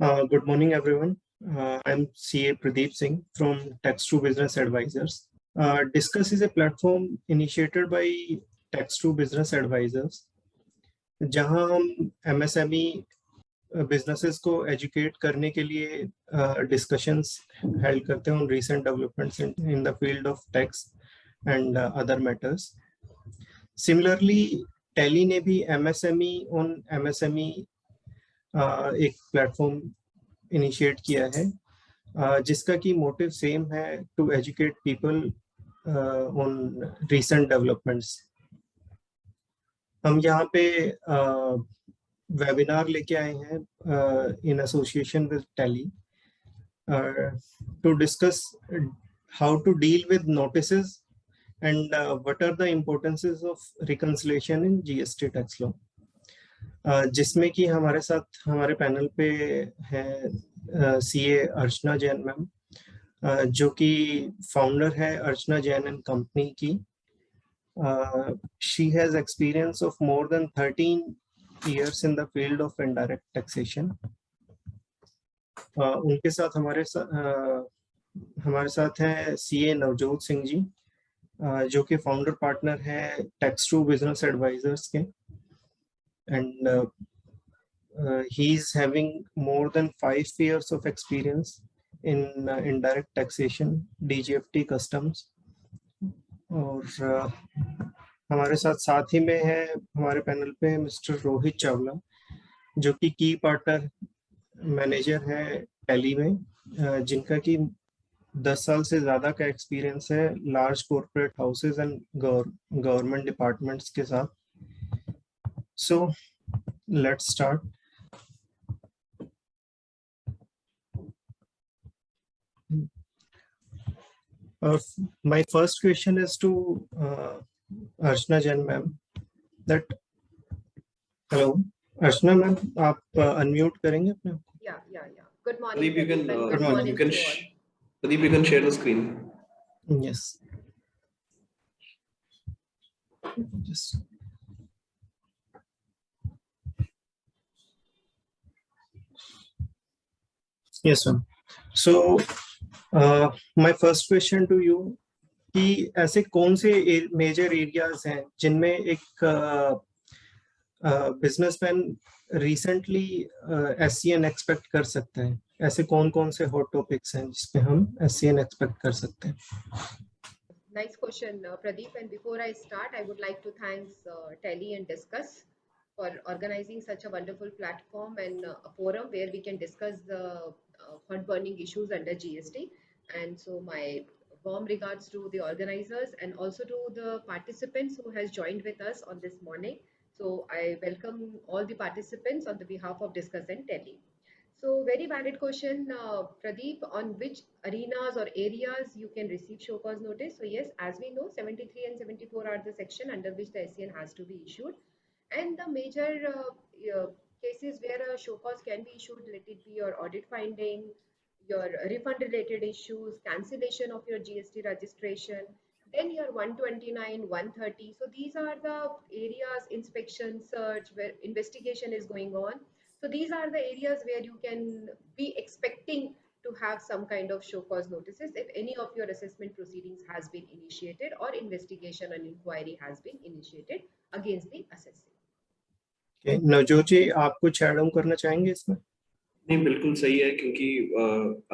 Good morning, everyone. I'm CA Pradeep Singh from Text2 Business Advisors. Discuss is a platform initiated by Text2 Business Advisors, जहां हम MSME businesses को educate करने के लिए discussions held करते हैं on recent developments in the field of text and other matters. Similarly, Tally ने भी MSME on MSME एक प्लेटफॉर्म इनिशिएट किया है जिसका की मोटिव सेम है to educate people on recent developments. हम यहाँ पे वेबिनार लेके आए हैं in association with Tally to discuss how to deal with notices and what are the importances of reconciliation in GST tax law, जिसमें कि हमारे साथ हमारे पैनल पे है सीए अर्चना जैन मैम, जो कि फाउंडर है अर्चना जैन एंड कंपनी की। She has experience of more than 13 years in the field of indirect taxation. उनके साथ हमारे साथ हैं सीए नवजोत सिंह जी, जो कि फाउंडर पार्टनर है टेक्स्ट2 बिजनेस एडवाइजर्स के, and he's having more than 5 years of experience in indirect taxation, DGFT customs. और हमारे साथ ही में है हमारे पैनल पे मिस्टर रोहित चावला, जो कि की पार्टनर मैनेजर है टैली में, जिनका कि 10 साल से ज़्यादा का एक्सपीरियंस है large corporate houses and government departments के साथ। So let's start. My first question is to Archana Jain ma'am. That hello, Archana ma'am, आप unmute करेंगे अपने? Yeah. Good morning. Pradeep, you can. Good morning. Pradeep, you can share the screen. Yes. Just. Yes, ma'am. So, my first question to you कि ऐसे कौन से major areas हैं जिनमें एक बिजनेसमैन रिसेंटली SCN एक्सपेक्ट कर सकते हैं? ऐसे कौन से हॉट टॉपिक्स हैं जिसमें हम SCN एक्सपेक्ट कर सकते हैं? Nice question, Pradeep. And before I start, I would like to thank Tally and Discuss for organizing such a wonderful platform and a forum where we can discuss the hot burning issues under GST. And so my warm regards to the organizers and also to the participants who has joined with us on this morning. So I welcome all the participants on the behalf of Discuss and Tally. So very valid question, Pradeep, on which arenas or areas you can receive show cause notice. So yes, as we know, 73 and 74 are the section under which the SCN has to be issued. And the major cases where a show cause can be issued, let it be your audit finding, your refund related issues, cancellation of your GST registration, then your 129, 130. So these are the areas, inspection, search, where investigation is going on. So these are the areas where you can be expecting to have some kind of show cause notices if any of your assessment proceedings has been initiated or investigation and inquiry has been initiated against the assessee. Okay. Navjot जी, आप कुछ add on करना चाहेंगे इसमें? नहीं, बिल्कुल सही है, क्योंकि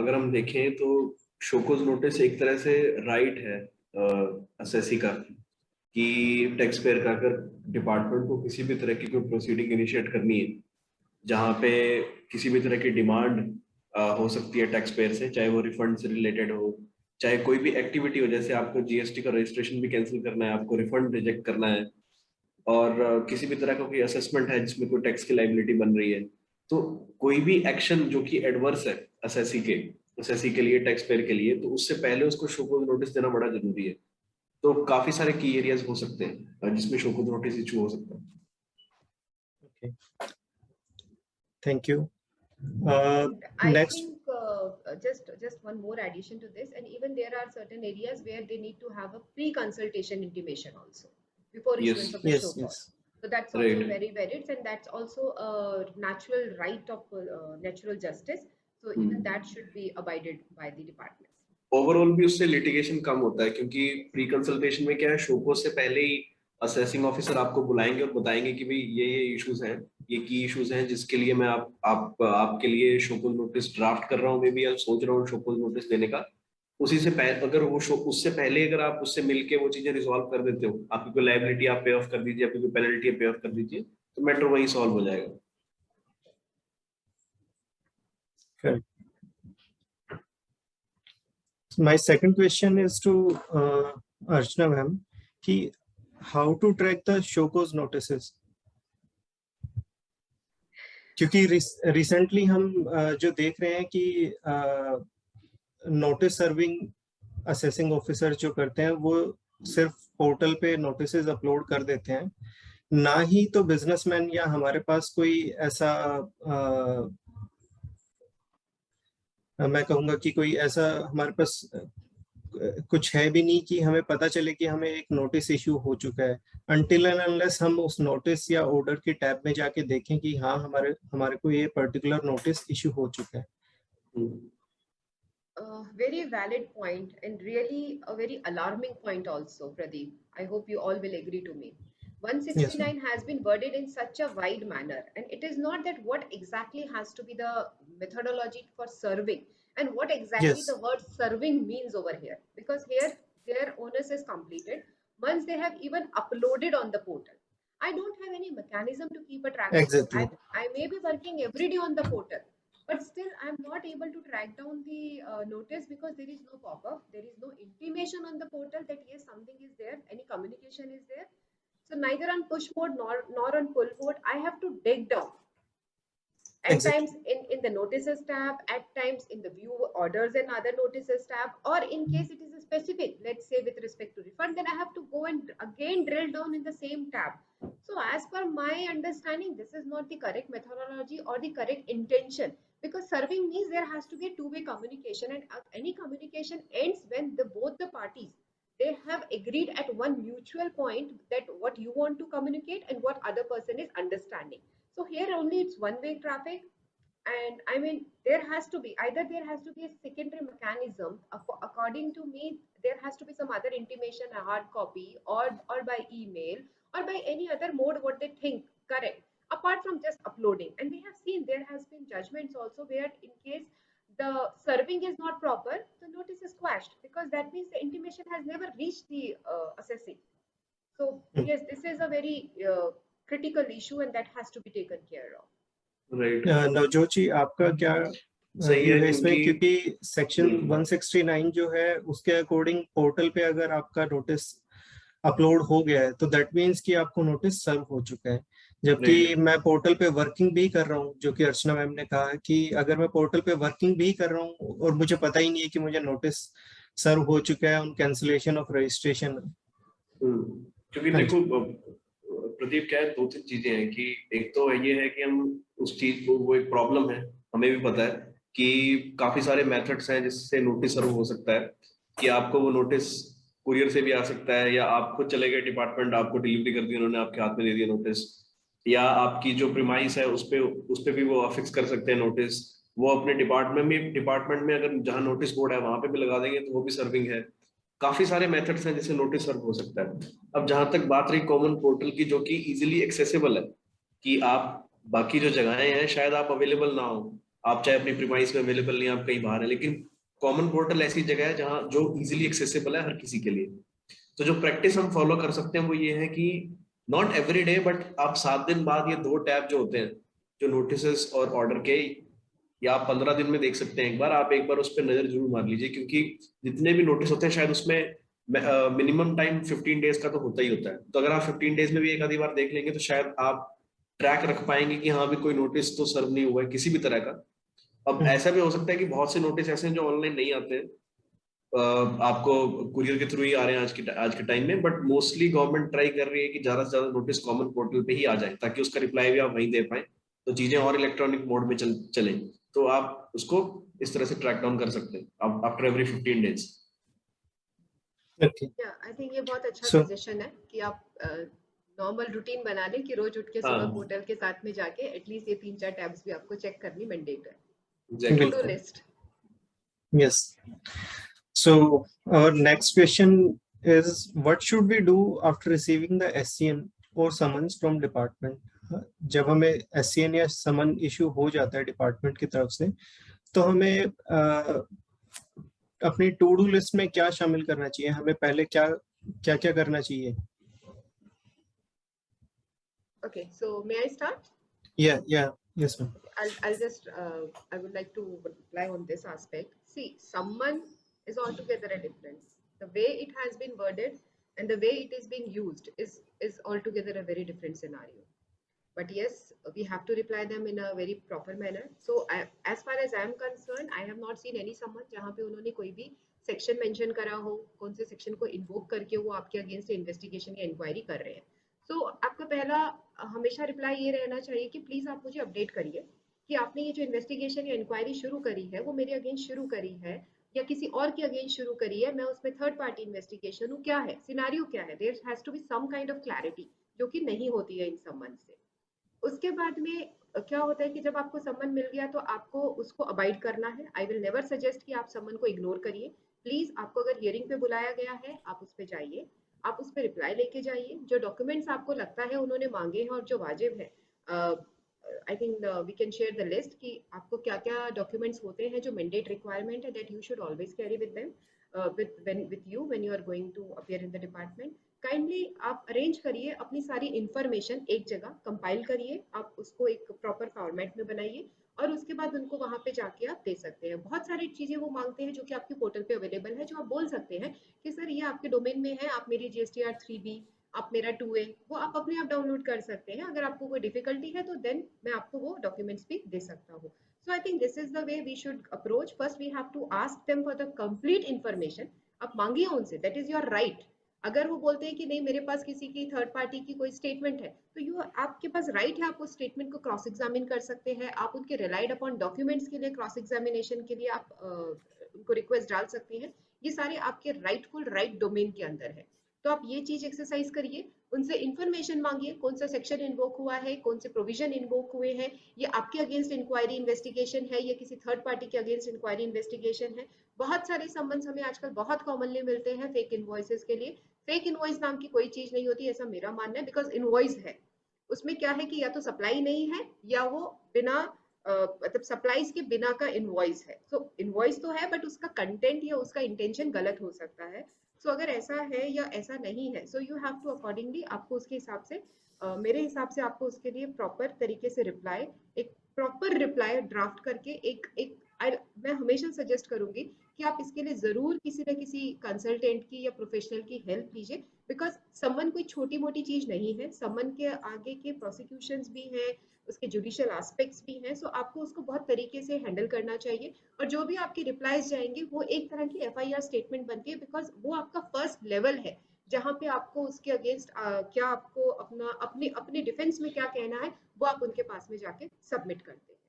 अगर हम देखें तो शो कॉज नोटिस एक तरह से राइट है असेसी का कि टैक्स पेयर का अगर डिपार्टमेंट को किसी भी तरह की कोई प्रोसीडिंग इनिशिएट करनी है जहाँ पे किसी भी तरह की डिमांड हो सकती है टैक्स पेयर से, चाहे वो रिफंड से रिलेटेड हो, चाहे कोई भी एक्टिविटी हो, जैसे आपको जीएसटी का रजिस्ट्रेशन भी कैंसिल करना है, आपको रिफंड रिजेक्ट करना है, और किसी भी तरह का कोई असेसमेंट है जिसमें कोई टैक्स की लायबिलिटी बन रही है, तो कोई भी एक्शन जो कि एडवर्स है असेसी के लिए, टैक्स पेयर के लिए, तो उससे पहले उसको शो कॉज नोटिस देना बड़ा जरूरी है। तो काफी सारे की एरियाज हो सकते हैं जिसमें शो कॉज नोटिस इशू हो सकता है। Okay. Thank you. I Next. think just one more addition to this, and even there are certain areas where they need to have a pre-consultation intimation also before issuance of the show cause. So that's also Right. very valid, and that's also a natural right of natural justice. So even that should be abided by the departments. Overall भी उससे litigation कम होता है, क्योंकि pre consultation में क्या है, शोको से पहले ही असेसिंग ऑफिसर आपको बुलाएंगे और बताएंगे कि भाई ये इश्यूज हैं, ये की इश्यूज हैं, जिसके लिए मैं आपके लिए शोको नोटिस ड्राफ्ट कर रहा हूँ, मे बी या सोच रहा हूँ शोको नोटिस देने का। उसी से पहले अगर वो उससे पहले अगर आप उससे मिलके वो चीजें रिजॉल्व कर देते हो, आपकी कोई लायबिलिटी आप पे ऑफ कर दीजिए, आपकी कोई पेनल्टी पे ऑफ कर दीजिए, तो मैटर वहीं सॉल्व हो जाएगा। Correct. My second question is to Archana ma'am, कि how to track the show cause notices, क्योंकि रिसेंटली हम जो देख रहे हैं कि नोटिस सर्विंग असेसिंग ऑफिसर जो करते हैं वो सिर्फ पोर्टल पे नोटिसेस अपलोड कर देते हैं, ना ही तो बिजनेसमैन या हमारे पास कोई ऐसा मैं कहूँगा कि कोई ऐसा हमारे पास कुछ है भी नहीं कि हमें पता चले कि हमें एक नोटिस इशू हो चुका है, अनटिल एंड अनलेस हम उस नोटिस या ऑर्डर के टैब में जाके देखें कि हाँ हमारे को ये पर्टिकुलर नोटिस इशू हो चुका है। Very valid point, and really a very alarming point also, Pradeep. I hope you all will agree to me. 169 has been worded in such a wide manner, and it is not that what exactly has to be the methodology for serving and what exactly the word serving means over here, because here their onus is completed once they have even uploaded on the portal. I don't have any mechanism to keep a track of it. I may be working every day on the portal, but still I'm not able to track down the notice because there is no pop-up, there is no intimation on the portal that yes, something is there, any communication is there. So neither on push mode nor on pull mode, I have to dig down. At times in the notices tab, at times in the view orders and other notices tab, or in case it is a specific, let's say with respect to refund, then I have to go and again drill down in the same tab. So as per my understanding, this is not the correct methodology or the correct intention, because serving means there has to be a two-way communication, and any communication ends when both the parties, they have agreed at one mutual point that what you want to communicate and what other person is understanding. So here only it's one-way traffic, and I mean there has to be either there has to be a secondary mechanism. According to me, there has to be some other intimation, a hard copy, or by email, or by any other mode what they think correct, apart from just uploading. And we have seen there has been judgments also where in case the serving is not proper, the notice is quashed, because that means the intimation has never reached the assessing. So yes, this is a very critical issue, and that has to be taken care of. Right. Navjot जी, आपका क्या सही है, इसमें, क्योंकि section 169 जो है उसके according portal पे अगर आपका नोटिस अपलोड हो गया है तो दैट मीन्स कि आपको नोटिस सर्व हो चुका है, जबकि मैं पोर्टल पे वर्किंग भी कर रहा हूँ, जो कि अर्चना मैम ने कहा कि अगर मैं पोर्टल पे वर्किंग भी कर रहा हूँ और मुझे पता ही नहीं है कि मुझे नोटिस सर्व हो चुका है ऑन कैंसिलेशन ऑफ रजिस्ट्रेशन। क्योंकि देखो प्रदीप, क्या है, दो तीन चीजें हैं कि एक तो ये है कि हम उस चीज को, वो एक प्रॉब्लम है, हमें भी पता है कि काफी सारे मेथड्स हैं जिससे नोटिस सर्व हो सकता है, कि आपको वो नोटिस कुरियर से भी आ सकता है, या आप खुद चले गए डिपार्टमेंट, आपको डिलीवरी कर दी उन्होंने, आपके हाथ में दे दिया नोटिस, या आपकी जो प्रीमाइस है उस पे भी वो अफिक्स कर सकते हैं नोटिस, वो अपने डिपार्टमेंट में अगर जहां नोटिस बोर्ड है वहां पे भी लगा देंगे तो वो भी सर्विंग है। काफी सारे मेथड्स हैं जिससे नोटिस सर्व हो सकता है। अब जहां तक बात रही कॉमन पोर्टल की, जो कि इजीली एक्सेसिबल है, कि आप बाकी जो जगहें हैं शायद आप अवेलेबल ना हो, आप चाहे अपनी प्रीमाइस में अवेलेबल नहीं, आप कहीं बाहर है, लेकिन कॉमन पोर्टल ऐसी जगह है जहां जो इजीली एक्सेसिबल है हर किसी के लिए। तो जो प्रैक्टिस हम फॉलो कर सकते हैं वो ये है कि नॉट एवरी डे, बट आप 7 दिन बाद ये 2 टैब जो होते हैं, जो नोटिस और ऑर्डर के, या आप 15 दिन में देख सकते हैं, आप एक बार उस पर नजर जरूर मार लीजिए, क्योंकि जितने भी नोटिस होते हैं शायद उसमें मिनिमम टाइम 15 डेज का तो होता ही होता है। तो अगर आप 15 डेज में भी एक आधी बार देख लेंगे तो शायद आप ट्रैक रख पाएंगे कि हाँ भी कोई नोटिस तो सर्व नहीं हुआ है किसी भी तरह का। अब ऐसा भी हो सकता है कि बहुत से नोटिस ऐसे हैं जो ऑनलाइन नहीं आते हैं, आपको कुरियर के थ्रू ही आ रहे हैं आज के टाइम में, बट मोस्टली गवर्नमेंट ट्राई कर रही है कि ज्यादा से ज्यादा नोटिस कॉमन पोर्टल पे ही आ जाए, ताकि उसका रिप्लाई भी आप वहीं दे पाए, तो चीजें और इलेक्ट्रॉनिक मोड में चले, तो आप उसको इस तरह से ट्रैक डाउन कर सकते हैं after every 15 days. I think ये बहुत अच्छा सजेशन है कि आप नॉर्मल रूटीन बना लें कि रोज उठ के सुबह हाँ पोर्टल के साथ में जाके एटलीस्ट ये 3-4 टैब्स भी आपको चेक करनी मैंडेट है. एग्जैक्टली. टू डू बिल्कुल. List. Yes. So our next question is, what should we do after receiving the SCN or summons from department? जब हमें SCN या समन इशू हो जाता है डिपार्टमेंट की तरफ से, तो हमें अपनी टू डू लिस्ट में क्या शामिल करना चाहिए? हमें पहले क्या क्या क्या करना चाहिए? Okay, so may I start? Yeah, yes ma'am. I'll just I would like to reply on this aspect. See, someone is altogether a difference. The way it has been worded and the way it is being used is altogether a very different scenario. But yes, we have to reply them in a very proper manner. So as far as I am concerned, I have not seen any someone जहाँ पे उन्होंने कोई भी section mention करा हो, कौन से section को इन्वोक करके वो आपके अगेंस्ट इन्वेस्टिगेशन या इंक्वायरी कर रहे हैं. तो आपका पहला हमेशा रिप्लाई ये रहना चाहिए कि प्लीज आप मुझे अपडेट करिए कि आपने ये जो इन्वेस्टिगेशन या इंक्वायरी शुरू करी है वो मेरे अगेंस्ट शुरू करी है या किसी और के अगेंस्ट शुरू करी है, मैं उसमें थर्ड पार्टी इन्वेस्टिगेशन हूँ, क्या है सिनारियो, क्या है. There has to be some kind of clarity जो कि नहीं होती है इन सम्मन से. उसके बाद में क्या होता है कि जब आपको सम्मन मिल गया तो आपको उसको अबाइड करना है. आई विल नेवर सजेस्ट कि आप सम्मन को इग्नोर करिए. प्लीज आपको अगर हियरिंग पे बुलाया गया है आप उस पर जाइए, आप उस पर रिप्लाई लेके जाइए. जो डॉक्यूमेंट्स आपको लगता है उन्होंने मांगे हैं और जो वाजिब है, I think we can share the list कि आपको क्या क्या डॉक्यूमेंट्स होते हैं जो मैंडेट रिक्वायरमेंट है that you should always carry with them with you when you are going to appear in the department. Kindly आप अरेंज करिए अपनी सारी इंफॉर्मेशन एक जगह कंपाइल करिए, आप उसको एक प्रॉपर फॉर्मेट में बनाइए और उसके बाद उनको वहां पे जाके आप दे सकते हैं. बहुत सारी चीजें वो मांगते हैं जो कि आपके पोर्टल पे अवेलेबल है, जो आप बोल सकते हैं कि सर ये आपके डोमेन में है, आप मेरी GSTR 3B, आप मेरा 2A, वो आप अपने आप डाउनलोड कर सकते हैं. अगर आपको कोई डिफिकल्टी है तो देन मैं आपको वो डॉक्यूमेंट्स भी दे सकता हूँ. So I think this is the way we should approach. First we have to ask them for the complete information. आप मांगिए उनसे, that is your right. अगर वो बोलते हैं कि नहीं मेरे पास किसी की थर्ड पार्टी की कोई स्टेटमेंट है तो यू आपके पास राइट है, आप उस स्टेटमेंट को क्रॉस एग्जामिन कर सकते हैं. आप उनके रिलाइड अपॉन डॉक्यूमेंट्स के लिए क्रॉस एग्जामिनेशन के लिए आप उनको रिक्वेस्ट डाल सकते हैं. ये सारे आपके राइटफुल राइट डोमेन के अंदर है. तो आप ये चीज एक्सरसाइज करिए, उनसे इंफॉर्मेशन मांगिए, कौन सा सेक्शन इन्वोक हुआ है, कौन से प्रोविजन इन्वोक हुए हैं, ये आपके अगेंस्ट इंक्वायरी इन्वेस्टिगेशन है या किसी थर्ड पार्टी के अगेंस्ट इंक्वायरी इन्वेस्टिगेशन है. बहुत सारे सम्मन्स हमें आजकल बहुत कॉमनली मिलते हैं फेक इनवॉइसेस के लिए. फेक इनवॉइस नाम की कोई चीज नहीं होती, ऐसा मेरा मानना है. बिकॉज इनवॉइस है, उसमें क्या है कि या तो सप्लाई नहीं है या वो बिना मतलब सप्लाईज के बिना का इनवॉइस है. सो इनवॉइस तो है बट उसका कंटेंट या उसका इंटेंशन गलत हो सकता है. सो अगर ऐसा है या ऐसा नहीं है, so you have to accordingly आपको उसके हिसाब से मेरे हिसाब से आपको उसके लिए प्रॉपर तरीके से रिप्लाई, एक प्रॉपर रिप्लाई ड्राफ्ट करके एक मैं हमेशा सजेस्ट करूंगी कि आप इसके लिए जरूर किसी न किसी कंसल्टेंट की या प्रोफेशनल की हेल्प लीजिए. बिकॉज समन कोई छोटी मोटी चीज नहीं है, समन के आगे के प्रोसिक्यूशंस भी हैं, उसके जुडिशियल एस्पेक्ट्स भी हैं. सो आपको उसको बहुत तरीके से हैंडल करना चाहिए और जो भी आपके रिप्लाईज जाएंगे वो एक तरह की FIR स्टेटमेंट बनती है. बिकॉज वो आपका फर्स्ट लेवल है जहाँ पे आपको उसके अगेंस्ट क्या आपको अपना अपने डिफेंस में क्या कहना है वो आप उनके पास में जाके सबमिट करते हैं.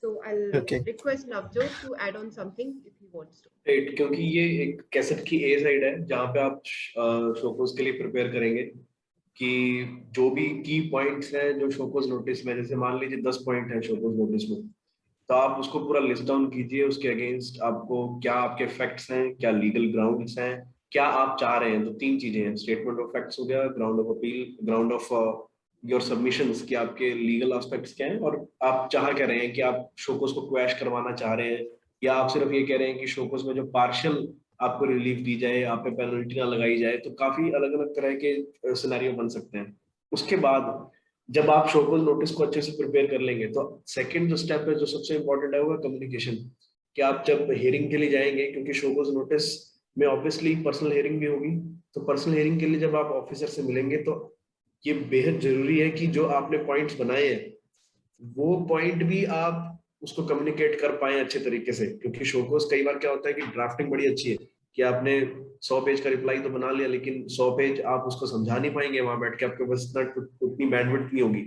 So I'll Okay. request Navjot to add on something if he wants to. Right, क्योंकि ये एक कैसेट की ए साइड है जहाँ पे आप शोकोज के लिए प्रिपेयर करेंगे कि जो भी की पॉइंट्स हैं जो शोकोज नोटिस में, जैसे मान लीजिए 10 पॉइंट है शोकोज नोटिस में, तो आप उसको पूरा लिस्ट डाउन कीजिए. उसके अगेंस्ट आपको क्या आपके फैक्ट्स हैं, क्या लीगल ग्राउंड्स हैं, क्या आप चाह रहे हैं. तो 3 चीजें हैं, स्टेटमेंट ऑफ फैक्ट्स हो गया, ground of appeal, ground of your submissions कि आपके लीगल एस्पेक्ट्स क्या हैं और आप चाह क्या रहे हैं कि आप शोकोज को क्वैश करवाना चाह रहे हैं या आप सिर्फ ये कह रहे हैं कि शोकोज में जो पार्शियल आपको रिलीफ दी जाए, आप पे पेनल्टी ना लगाई जाए. तो काफी अलग अलग तरह के सिनेरियो बन सकते हैं. उसके बाद जब आप शोकोज नोटिस को अच्छे से प्रिपेयर कर लेंगे तो सेकंड जो स्टेप है जो सबसे इंपॉर्टेंट है वो है कम्युनिकेशन. कि आप जब हियरिंग के लिए जाएंगे, क्योंकि शोकोज नोटिस में ऑब्वियसली पर्सनल हियरिंग भी होगी, तो पर्सनल हियरिंग के लिए जब आप ऑफिसर से मिलेंगे तो ये बेहद जरूरी है कि जो आपने पॉइंट्स बनाए हैं वो पॉइंट भी आप उसको कम्युनिकेट कर पाए अच्छे तरीके से. क्योंकि शोकोज कई बार क्या होता है कि ड्राफ्टिंग बड़ी अच्छी है कि आपने 100 पेज का रिप्लाई तो बना लिया, लेकिन 100 पेज आप उसको समझा नहीं पाएंगे वहां बैठ के, आपके पास उतनी बैंडविड्थ नहीं होगी.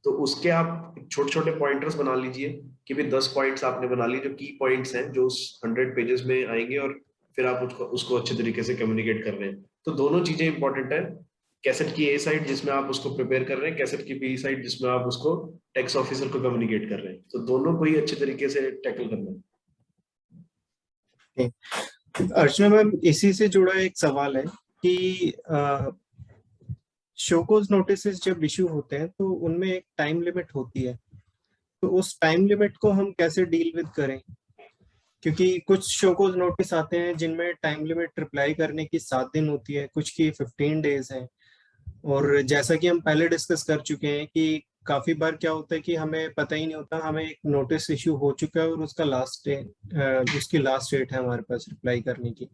तो उसके आप छोटे छोटे पॉइंटर्स बना लीजिए कि भी 10 पॉइंट्स आपने बना लिए जो की पॉइंट्स हैं जो 100 पेजेस में आएंगे और फिर आप उसको अच्छे तरीके से कम्युनिकेट कर रहे हैं. तो दोनों चीजें इंपॉर्टेंट है. कैसेट की ए साइड जिसमें आप उसको प्रिपेयर कर रहे हैं, कैसेट की बी साइड जिसमें आप उसको टैक्स ऑफिसर को कम्युनिकेट कर रहे हैं। तो दोनों को ही अच्छे तरीके से टैकल करना है। अर्चना मैम, इसी से जुड़ा एक सवाल है कि शोकोज नोटिस जब इशू होते हैं तो उनमें एक टाइम लिमिट होती है, तो उस टाइम लिमिट को हम कैसे डील विद करें? क्योंकि कुछ शोकोज नोटिस आते हैं जिनमें टाइम लिमिट रिप्लाई करने की 7 दिन होती है, कुछ की 15 डेज है। और जैसा कि हम पहले डिस्कस कर चुके हैं कि काफी बार क्या होता है कि हमें पता ही नहीं होता, हमें एक नोटिस इशू हो चुका है और उसका उसकी लास्ट डेट है हमारे पास रिप्लाई करने की।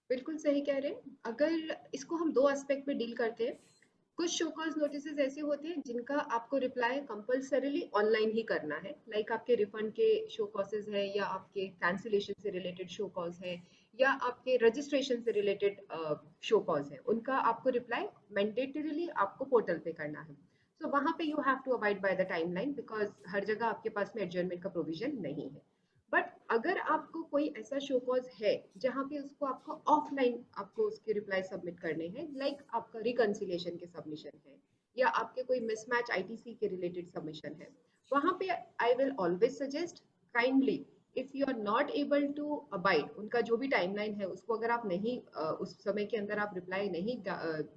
बिल्कुल सही कह रहे हैं। अगर इसको हम दो एस्पेक्ट में डील करते हैं, कुछ शोकॉज नोटिसेस ऐसे होते हैं जिनका आपको रिप्लाई कंपल्सरीली ऑनलाइन ही करना है, लाइक आपके रिफंड के शो कॉजेज है, या आपके कैंसिलेशन से रिलेटेड शो कॉज है, या आपके रजिस्ट्रेशन से रिलेटेड शो कॉज है, उनका आपको रिप्लाई मैंडेटरीली आपको पोर्टल पे करना है। सो वहां पे you have to avoid by the timeline, because हर जगह आपके पास में एडजर्नमेंट का प्रोविजन नहीं है। बट अगर आपको कोई ऐसा शो कॉज है जहाँ पे उसको आपको ऑफलाइन आपको उसके रिप्लाई सबमिट करने हैं, लाइक आपका रिकंसिलेशन के सबमिशन है, या आपके कोई मिसमैच आईटीसी के रिलेटेड सबमिशन है, वहां पे I will always suggest kindly, if you are not able to abide उनका जो भी टाइमलाइन है, उसको अगर आप नहीं उस समय के अंदर आप रिप्लाई नहीं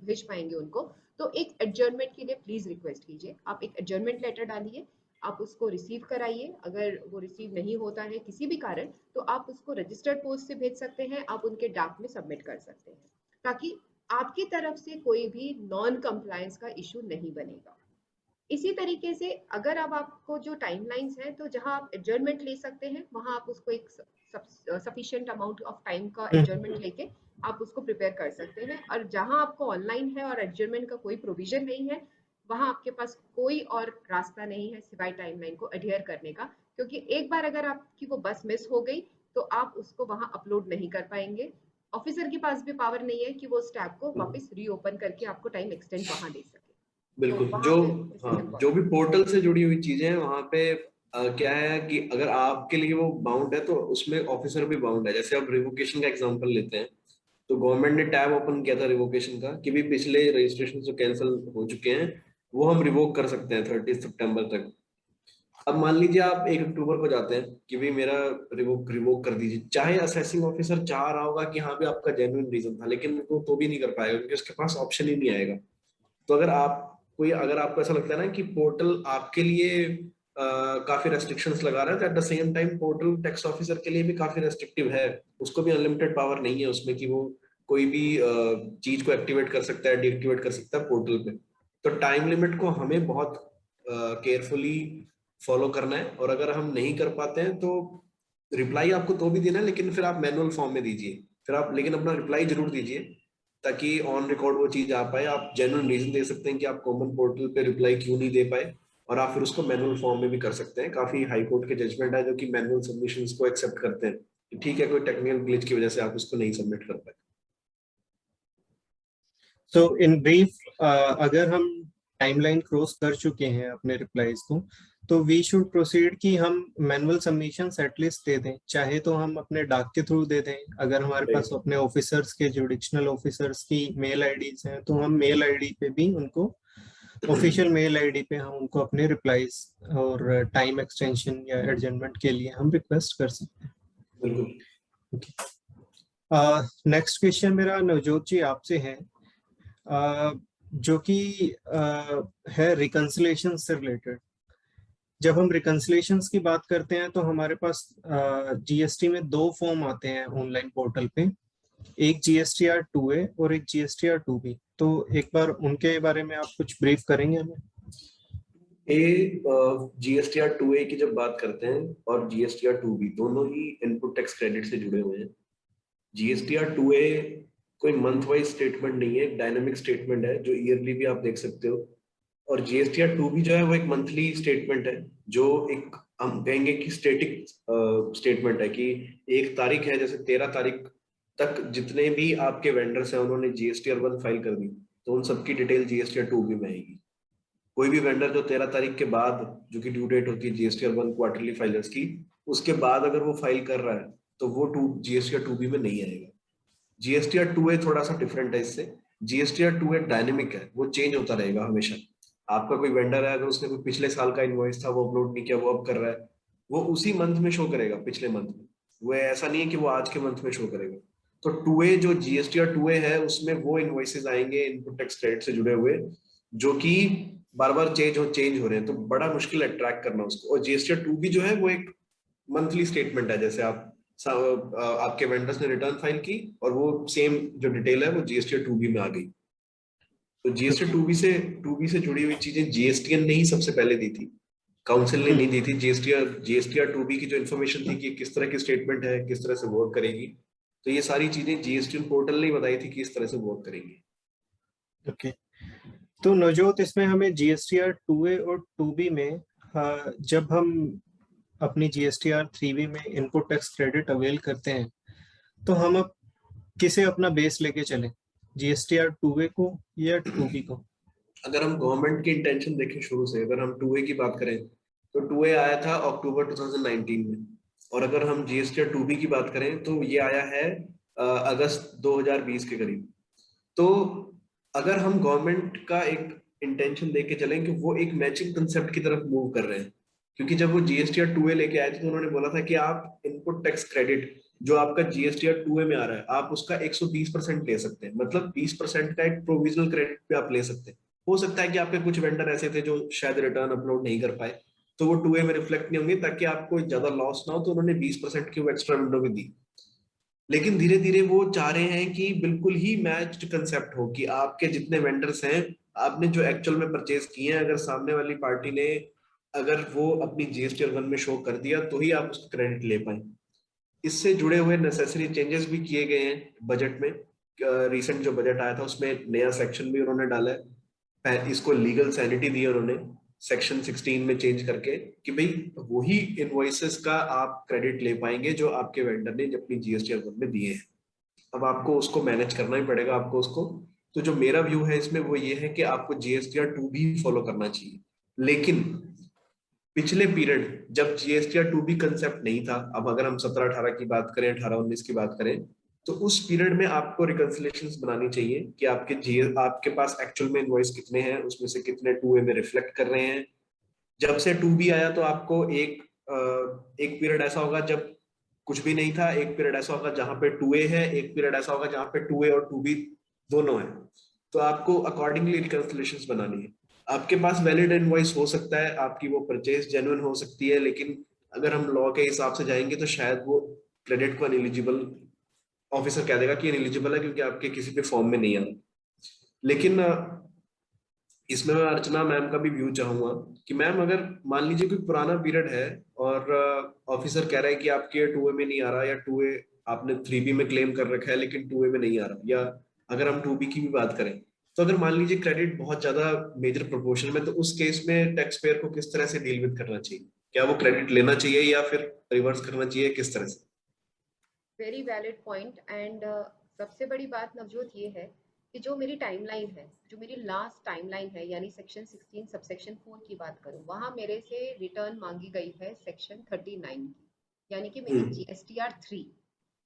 भेज पाएंगे उनको, तो एक एडजर्नमेंट के लिए प्लीज रिक्वेस्ट कीजिए। आप एक एडजर्नमेंट लेटर डालिए, आप उसको रिसीव कराइए। अगर वो रिसीव नहीं होता है किसी भी कारण, तो आप उसको रजिस्टर्ड पोस्ट से भेज सकते हैं, आप उनके डाक में सबमिट कर सकते हैं, ताकि आपकी तरफ से कोई भी नॉन कंप्लायंस का इशू नहीं बनेगा। इसी तरीके से अगर अब आपको जो टाइमलाइंस हैं, तो जहां आप एडजर्नमेंट ले सकते हैं, वहां आप उसको एक सफिशिएंट अमाउंट ऑफ टाइम का एडजर्नमेंट लेके आप उसको प्रिपेयर कर सकते हैं। और जहां आपको ऑनलाइन है और एडजर्नमेंट का कोई प्रोविजन नहीं है, वहां आपके पास कोई और रास्ता नहीं है सिवाय टाइमलाइन को अडियर करने का, क्योंकि एक बार अगर आपकी वो बस मिस हो गई तो आप उसको वहां अपलोड नहीं कर पाएंगे। ऑफिसर के पास भी पावर नहीं है कि वो उस टैब को वापस रीओपन करके आपको टाइम एक्सटेंड वहां दे सके। तो बिल्कुल। वहां जो पे दिस इज हाँ, जो भी इम्पोर्टेंट। पोर्टल से जुड़ी हुई चीजें हैं वहां पे क्या है कि अगर आपके लिए वो बाउंड है तो उसमें ऑफिसर भी बाउंड है। जैसे अब रिवोकेशन का एग्जांपल लेते हैं, तो गवर्नमेंट ने टैब ओपन किया था रिवोकेशन का कि भी पिछले रजिस्ट्रेशन जो कैंसिल हो चुके हैं वो हम रिवोक कर सकते हैं 30 सितंबर तक। अब मान लीजिए आप 1 अक्टूबर को जाते हैं कि भाई मेरा रिवोक रिवोक कर दीजिए, चाहे असेसिंग ऑफिसर चाह रहा होगा कि हाँ भी आपका जेन्युइन रीजन था, लेकिन वो तो भी नहीं कर पाएगा क्योंकि उसके पास ऑप्शन ही नहीं आएगा। तो अगर आपको ऐसा लगता है ना कि पोर्टल आपके लिए काफी रेस्ट्रिक्शंस लगा रहा है, तो at the same time portal tax officer के लिए भी काफी रेस्ट्रिक्टिव है। उसको भी अनलिमिटेड पावर नहीं है उसमें कि वो कोई भी चीज को एक्टिवेट कर सकता है, डीएक्टिवेट कर सकता है पोर्टल पे। तो टाइम लिमिट को हमें बहुत केयरफुली फॉलो करना है, और अगर हम नहीं कर पाते हैं तो रिप्लाई आपको तो भी देना है, लेकिन फिर आप मैनुअल फॉर्म में दीजिए। फिर आप लेकिन अपना रिप्लाई जरूर दीजिए ताकि ऑन रिकॉर्ड वो चीज आ पाए। आप जेन्युइन रीजन दे सकते हैं कि आप कॉमन पोर्टल पे रिप्लाई क्यों नहीं दे पाए, और आप फिर उसको मैनुअल फॉर्म में भी कर सकते हैं। काफी हाई कोर्ट के जजमेंट है जो कि मैनुअल सबमिशंस को एक्सेप्ट करते हैं कि ठीक है, कोई टेक्निकल ग्लिच की वजह से आप उसको नहीं सबमिट कर पाए। सो इन ब्रीफ, अगर हम टाइमलाइन क्रॉस कर चुके हैं अपने रिप्लाईज को, तो वी शुड प्रोसीड कि हम मैनुअल सबमिशन एटलीस्ट दे दें, चाहे तो हम अपने डाक के थ्रू दे दें। अगर हमारे पास अपने ऑफिसर्स के जुडिशनल ऑफिसर्स की मेल आईडीज हैं तो हम मेल आईडी पे भी उनको, ऑफिशियल मेल आईडी पे हम उनको अपने रिप्लाईज और टाइम एक्सटेंशन या एडजमेंट के लिए हम रिक्वेस्ट कर सकते हैं। बिल्कुल। नेक्स्ट क्वेश्चन मेरा नवजोत जी आपसे है, जो कि है रिकंसिलेशन से रिलेटेड। जब हम रिकंसिलेशंस की बात करते हैं तो हमारे पास जीएसटी में 2 फॉर्म आते हैं ऑनलाइन पोर्टल पे, एक जीएसटीआर 2A और एक जीएसटीआर 2B। तो एक बार उनके बारे में आप कुछ ब्रीफ करेंगे हमें? जीएसटीआर 2A की जब बात करते हैं और जीएसटीआर 2B दोनों ही इनपुट टैक्स क्रेडिट से जुड़े हुए हैं। जीएसटीआर 2A कोई मंथ वाइज स्टेटमेंट नहीं है, एक डायनेमिक स्टेटमेंट है जो ईयरली भी आप देख सकते हो। और जीएसटीआर 2B जो है वो एक मंथली स्टेटमेंट है, जो एक हम कहेंगे कि स्टेटिक स्टेटमेंट है कि एक तारीख है, जैसे 13 तारीख तक जितने भी आपके वेंडर्स हैं उन्होंने जीएसटीआर 1 फाइल कर दी, तो उन सबकी डिटेल जीएसटीआर 2B में आएगी। कोई भी वेंडर जो 13 तारीख के बाद, जो कि ड्यू डेट होती है जीएसटीआर 1 क्वार्टरली फाइलर्स की, उसके बाद अगर वो फाइल कर रहा है तो वो जीएसटीआर 2B में नहीं आएगा। GSTR 2A थोड़ा सा डिफरेंट है इससे। GSTR 2A डायनेमिक है, वो चेंज होता रहेगा हमेशा। आपका कोई वेंडर है, अगर उसने कोई पिछले साल का इनवॉइस था वो अपलोड नहीं किया, वो अब कर रहा है, वो उसी मंथ में शो करेगा, पिछले मंथ में। वो ऐसा नहीं है कि वो आज के मंथ में शो करेगा। तो 2A जो GSTR 2A है उसमें वो इनवॉइसेस आएंगे इनपुट टैक्स क्रेडिट से जुड़े हुए, जो कि बार बार चेंज हो रहे हैं, तो बड़ा मुश्किल है ट्रैक करना उसको। और GSTR 2B जो है वो एक मंथली स्टेटमेंट है, जैसे आपके वेंडर्स ने रिटर्न फाइल की और वो सेम जो डिटेल है वो GSTR 2B में आ गई। तो GSTR 2B से जुड़ी हुई चीजें GSTN ने ही सबसे पहले दी थी, काउंसिल ने नहीं दी थी। GSTR 2B की जो इन्फॉर्मेशन थी कि किस तरह की स्टेटमेंट है, किस तरह से वर्क करेगी, तो ये सारी चीजें GSTN पोर्टल ने ही बताई थी कि इस तरह से वर्क करेंगी। ओके, तो नवजोत, इसमें हमें GSTR 2A और 2B में जब हम अपनी GSTR 3B में इनपुट टैक्स क्रेडिट अवेल करते हैं, तो हम अब किसे अपना बेस लेके चलें, GSTR 2A को या 2B को? अगर हम गवर्नमेंट की इंटेंशन देखें शुरू से, अगर हम 2A की बात करें तो 2A आया था अक्टूबर 2019 में, और अगर हम GSTR 2B की बात करें तो ये आया है अगस्त 2020 के करीब। तो अगर हम गवर्नमेंट का एक इंटेंशन देके चलें कि वो एक मैचिंग कंसेप्ट की तरफ मूव कर रहे हैं, क्योंकि जब वो GSTR 2A लेके आए थे तो उन्होंने बोला था कि आप इनपुट टैक्स क्रेडिट जो आपका GSTR 2A में आ रहा है, आप उसका 120% ले सकते हैं, मतलब 20% का एक प्रोविजनल क्रेडिट पे आप ले सकते हैं। हो सकता है कि आपके कुछ वेंडर ऐसे थे जो शायद रिटर्न अपलोड नहीं कर पाए, तो वो 2A में रिफ्लेक्ट नहीं होंगे, ताकि आपको ज्यादा लॉस ना हो, तो उन्होंने 20% की वो एक्स्ट्रा विंडो भी दी। लेकिन धीरे धीरे वो चाह रहे हैं कि बिल्कुल ही मैच्ड कंसेप्ट हो, कि आपके जितने वेंडर्स हैं, आपने जो एक्चुअल में परचेज किए हैं, अगर सामने वाली पार्टी ने अगर वो अपनी GSTR 1 में शो कर दिया तो ही आप उसका क्रेडिट ले पाए। इससे जुड़े हुए नेसेसरी चेंजेस भी किए गए हैं बजट में। रिसेंट जो बजट आया था उसमें नया सेक्शन भी उन्होंने डाला है, इसको लीगल सैनिटी दी है उन्होंने सेक्शन 16 में चेंज करके, कि भाई वही इनवॉइसेस का आप क्रेडिट ले पाएंगे जो आपके वेंडर ने अपनी GSTR 1 में दिए हैं। अब आपको उसको मैनेज करना ही पड़ेगा आपको उसको। तो जो मेरा व्यू है इसमें वो ये है कि आपको GSTR 2 भी फॉलो करना चाहिए, लेकिन पिछले पीरियड जब GSTR 2B कंसेप्ट नहीं था, अब अगर हम 17-18 की बात करें, 18-19 की बात करें, तो उस पीरियड में आपको रिकंसिलेशंस बनानी चाहिए कि आपके पास एक्चुअल में इनवॉइस कितने हैं, उसमें से कितने 2A में रिफ्लेक्ट कर रहे हैं। जब से 2B आया तो आपको एक पीरियड ऐसा होगा जब कुछ भी नहीं था, एक पीरियड ऐसा होगा जहां पे 2A है, एक पीरियड ऐसा होगा जहां पे 2A और 2B दोनों है। तो आपको अकॉर्डिंगली रिकंसिलेशंस बनानी है। आपके पास वैलिड इनवॉइस हो सकता है, आपकी वो परचेज जेन्युइन हो सकती है, लेकिन अगर हम लॉ के हिसाब से जाएंगे तो शायद वो क्रेडिट को अनएलिजिबल, ऑफिसर कह देगा कि अनएलिजिबल है क्योंकि आपके किसी भी फॉर्म में नहीं आ। लेकिन इसमें मैं अर्चना मैम का भी व्यू चाहूंगा कि मैम, अगर मान लीजिए कोई पुराना पीरियड है और ऑफिसर कह रहा है कि आपके 2A में नहीं आ रहा, या 2A आपने 3B में क्लेम कर रखा है लेकिन 2A में नहीं आ रहा, या अगर हम 2B की भी बात करें, तो अगर मान लीजिए क्रेडिट बहुत ज्यादा मेजर प्रोपोर्शन में, तो उस केस में टैक्स पेयर को किस तरह से डील विद करना चाहिए? क्या वो क्रेडिट लेना चाहिए या फिर रिवर्स करना चाहिए, किस तरह से? Very valid point. एंड सबसे बड़ी बात नवजोत ये है कि जो मेरी टाइमलाइन है, जो मेरी लास्ट टाइमलाइन है, यानी सेक्शन 16 सबसेक्शन 4 की बात करूं, वहां मेरे से रिटर्न मांगी गई है सेक्शन 39 की, यानी कि मेरी हम्म। GSTR 3,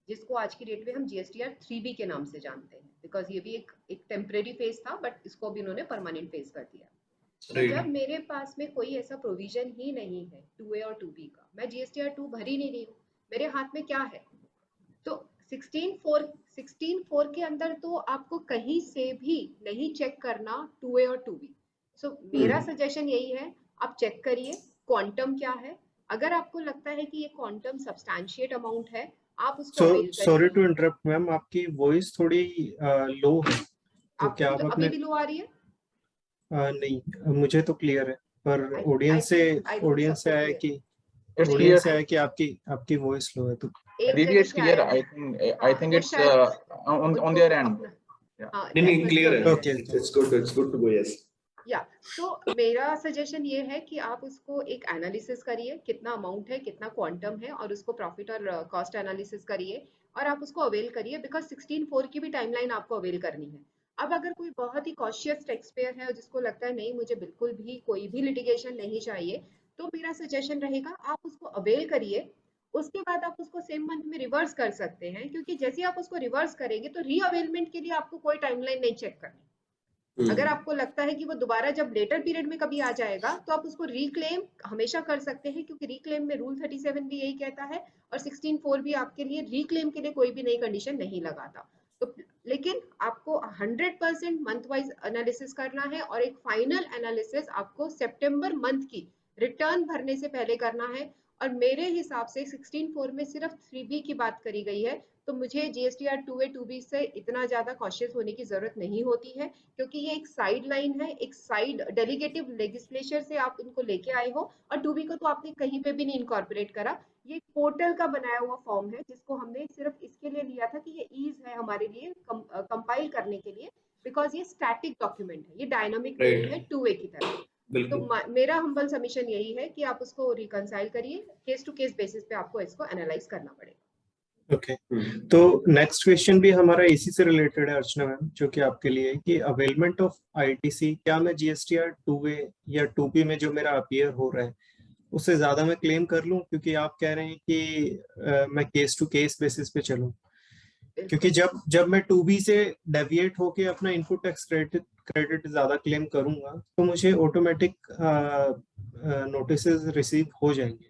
जिसको आज की डेट में हम GSTR 3B के नाम से जानते हैं, बिकॉज ये भी एक टेम्परेरी फेज था, बट इसको भी इन्होंने परमानेंट फेज कर दिया। तो जब राइट। मेरे पास में कोई ऐसा प्रोविजन ही नहीं है 2A और 2B का, मैं GSTR 2 भर ही नहीं रही हूँ, मेरे हाथ में क्या है? तो 16.4 के अंदर तो आपको कहीं से भी नहीं चेक करना 2A और 2B। सो मेरा हम्म। सजेशन यही है, आप चेक करिए क्वांटम क्या है। अगर आपको लगता है कि ये क्वांटम सब्सटैंशिएट अमाउंट है, आप उसको अवेल सॉरी करिए। टू इंटरप्ट मैम, आपकी वॉइस थोड़ी लो है, तो क्या आपको आप अभी अपने भी लो आ रही है? नहीं, मुझे तो क्लियर है, पर आई ऑडियंस से आई थिंक सबको आया क्लियर। कि It's clear. आपकी आपकी वॉइस लो है, तो एक Aditi, जगह it's से clear. आया है। I हाँ, think वो it's शायद on उनको their end. अपना, Yeah. हाँ, नहीं नहीं, नेटवर्क क्लियर है, प्रॉब्लम है। Okay it's good to go, yes. या तो मेरा सजेशन ये है कि आप उसको एक एनालिसिस करिए, कितना अमाउंट है, कितना क्वांटम है, और उसको प्रॉफिट और कॉस्ट एनालिसिस करिए, और आप उसको अवेल करिए, बिकॉज 16.4 की भी टाइमलाइन आपको अवेल करनी है। अब अगर कोई बहुत ही कॉशियस टैक्स पेयर है और जिसको लगता है नहीं मुझे बिल्कुल भी कोई भी लिटिगेशन नहीं चाहिए, तो मेरा सजेशन रहेगा आप उसको अवेल करिए, उसके बाद आप उसको सेम मंथ में रिवर्स कर सकते हैं, क्योंकि जैसे आप उसको रिवर्स करेंगे तो रीअवेलमेंट के लिए आपको कोई टाइमलाइन नहीं चेक करनी। अगर आपको लगता है कि वो दोबारा जब लेटर पीरियड में कभी आ जाएगा तो आप उसको रिक्लेम हमेशा कर सकते हैं, क्योंकि रिक्लेम में रूल 37 भी यही कहता है और 16(4) भी आपके लिए रिक्लेम के लिए कोई भी नई कंडीशन नहीं लगाता। तो लेकिन आपको 100% मंथ वाइज एनालिसिस करना है और एक फाइनल एनालिसिस आपको सितंबर मंथ की रिटर्न भरने से पहले करना है। और मेरे हिसाब से 16(4) में सिर्फ 3B की बात करी गई है, तो मुझे GSTR 2A 2B से इतना ज्यादा कॉशियस होने की जरूरत नहीं होती है, क्योंकि ये एक साइड लाइन है, एक साइड डेलीगेटिव लेजिस्लेचर से आप इनको लेके आए हो, और 2B को तो आपने कहीं पे भी नहीं इनकॉर्पोरेट करा। ये पोर्टल का बनाया हुआ फॉर्म है जिसको हमने सिर्फ इसके लिए लिया था कि ये ईज है हमारे लिए कंपाइल करने के लिए, बिकॉज ये स्टैटिक डॉक्यूमेंट है, ये डायनामिक नहीं है 2A की तरह। तो मेरा हम्बल सबमिशन यही है कि आप उसको रिकंसाइल करिए, केस टू केस बेसिस पे आपको इसको एनालाइज करना पड़ेगा। ओके, तो नेक्स्ट क्वेश्चन भी हमारा इसी से रिलेटेड है अर्चना मैम, जो कि आपके लिए है कि अवेलमेंट ऑफ ITC, क्या मैं GSTR 2A या 2B में जो मेरा अपीयर हो रहा है उससे ज्यादा मैं क्लेम कर लूं, क्योंकि आप कह रहे हैं कि मैं केस टू केस बेसिस पे चलूं, क्योंकि जब मैं 2B से डेविएट होके अपना इनपुट टैक्स क्रेडिट ज्यादा क्लेम करूंगा तो मुझे ऑटोमेटिक नोटिस रिसीव हो जाएंगे।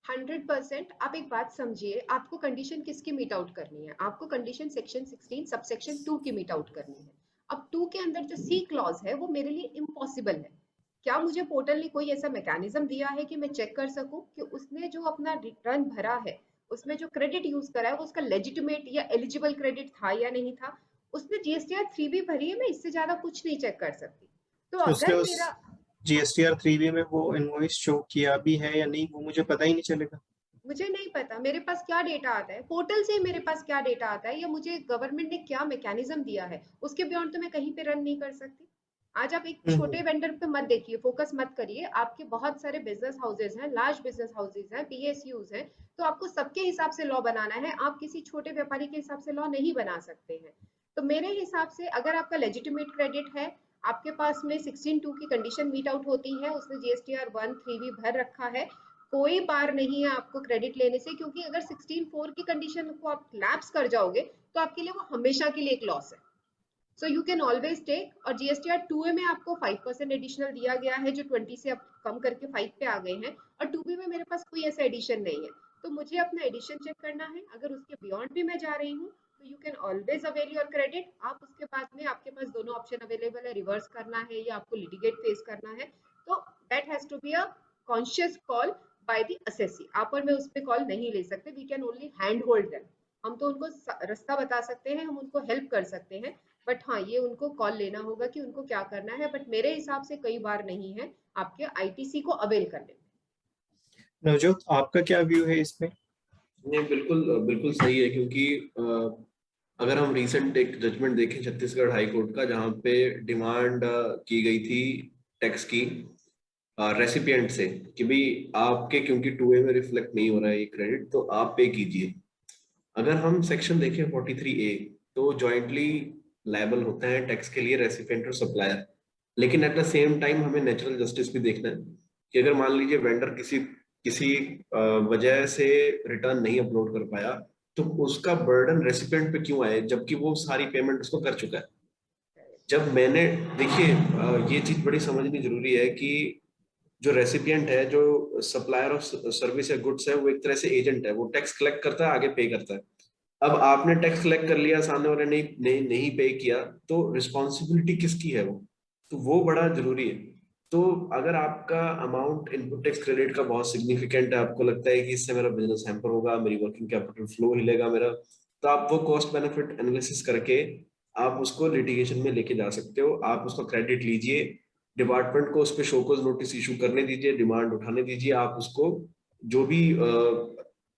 100%। आप एक बात समझिए, आपको कंडीशन किसकी मीट आउट करनी है? आपको कंडीशन सेक्शन 16 सबसेक्शन 2 की मीट आउट करनी है। अब 2 के अंदर जो सी क्लॉज है वो मेरे लिए इम्पॉसिबल है। क्या मुझे पोर्टल ने कोई ऐसा मैकेनिज्म दिया है कि मैं चेक कर सकूं कि उसने जो अपना रिटर्न भरा है उसमें जो क्रेडिट यूज करा है वो उसका लेजिटिमेट या एलिजिबल क्रेडिट था या नहीं था? उसने GSTR 3B भरी है, मैं इससे ज्यादा कुछ नहीं चेक कर सकती। तो उसने अगर उस मेरा GSTR 3B में वो इनवॉइस शो किया भी है या नहीं वो मुझे पता ही नहीं चलेगा। मुझे नहीं पता मेरे पास क्या डेटा आता है पोर्टल से, मेरे पास क्या डेटा आता है या मुझे गवर्नमेंट ने क्या मैकेनिज्म दिया है, उसके बियॉन्ड तो मैं कहीं पे रन नहीं कर सकती। आज आप एक छोटे वेंडर पे मत देखिए, फोकस मत करिए, आपके बहुत सारे बिजनेस हाउसेज हैं, लार्ज बिजनेस हाउसेज हैं, PSUs हैं, तो आपको सबके हिसाब से लॉ बनाना है, आप किसी छोटे व्यापारी के हिसाब से लॉ नहीं बना सकते हैं। तो मेरे हिसाब से अगर आपका लेजिटिमेट क्रेडिट है, आपके पास में 16(2) की कंडीशन मीट आउट होती है, उसने GSTR 1 3B भर रखा है, कोई बार नहीं है आपको क्रेडिट लेने से, क्योंकि अगर 16(4) की कंडीशन को आप लैप्स कर जाओगे तो आपके लिए वो हमेशा के लिए एक लॉस है। So you can always take. और GSTR 2A में आपको 5% एडिशनल दिया गया है, जो 20 से अब कम करके 5 पे आ गए हैं, और 2B में मेरे पास कोई ऐसा एडिशन नहीं है, तो मुझे अपना एडिशन चेक करना है। अगर उसके बियॉन्ड भी मैं जा रही हूँ तो you can always avail your credit. आप उसके बाद में आपके पास दोनों ऑप्शन अवेलेबल है, रिवर्स करना है या आपको लिटिगेट फेस करना है, तो that has to be a conscious call by the assessee. आप और मैं उस पर कॉल नहीं ले सकते, we can only hand hold them. हम तो उनको रास्ता बता सकते हैं, हम उनको हेल्प कर सकते हैं, बट हाँ ये उनको कॉल लेना होगा कि उनको क्या करना है। बट मेरे हिसाब से कई बार नहीं है आपके ITC को अवेल करने में। नवजोत, आपका क्या व्यू है इसमें? नहीं, बिल्कुल बिल्कुल सही है, क्योंकि अगर हम रिसेंट एक जजमेंट देखें छत्तीसगढ़ हाई कोर्ट का, जहाँ पे डिमांड की गई थी टैक्स की रेसिपिएंट से कि भाई आपके क्योंकि 2A में रिफ्लेक्ट नहीं हो रहा है ये क्रेडिट, तो आप पे कीजिए। अगर हम सेक्शन देखें 43A, तो जॉइंटली लायबल होते हैं टैक्स के लिए रेसिपिएंट और सप्लायर। लेकिन एट द सेम टाइम हमें नेचुरल जस्टिस भी देखना है कि अगर मान लीजिए वेंडर किसी किसी वजह से रिटर्न नहीं अपलोड कर पाया, तो उसका बर्डन रेसिपिएंट पे क्यों आए, जबकि वो सारी पेमेंट उसको कर चुका है। जब मैंने देखिए ये चीज बड़ी समझनी जरूरी है कि जो रेसिपिएंट है, जो सप्लायर ऑफ सर्विस या गुड्स है, वो एक तरह से एजेंट है, वो टैक्स कलेक्ट करता है, आगे पे करता है। अब आपने टैक्स कलेक्ट कर लिया, सामने वाले ने नहीं पे किया, तो रिस्पॉन्सिबिलिटी किसकी है? वो तो वो बड़ा जरूरी है। तो अगर आपका अमाउंट इनपुट टैक्स क्रेडिट का बहुत सिग्निफिकेंट है, आपको लगता है कि इससे मेरा बिजनेस हैम्पर होगा, मेरी वर्किंग कैपिटल फ्लो हिलेगा मेरा, तो आप वो कॉस्ट बेनिफिट एनालिसिस करके आप उसको लिटिगेशन में लेके जा सकते हो। आप उसका क्रेडिट लीजिए, डिपार्टमेंट को उस पर शोकॉज नोटिस इशू करने दीजिए, डिमांड उठाने दीजिए। आप उसको जो भी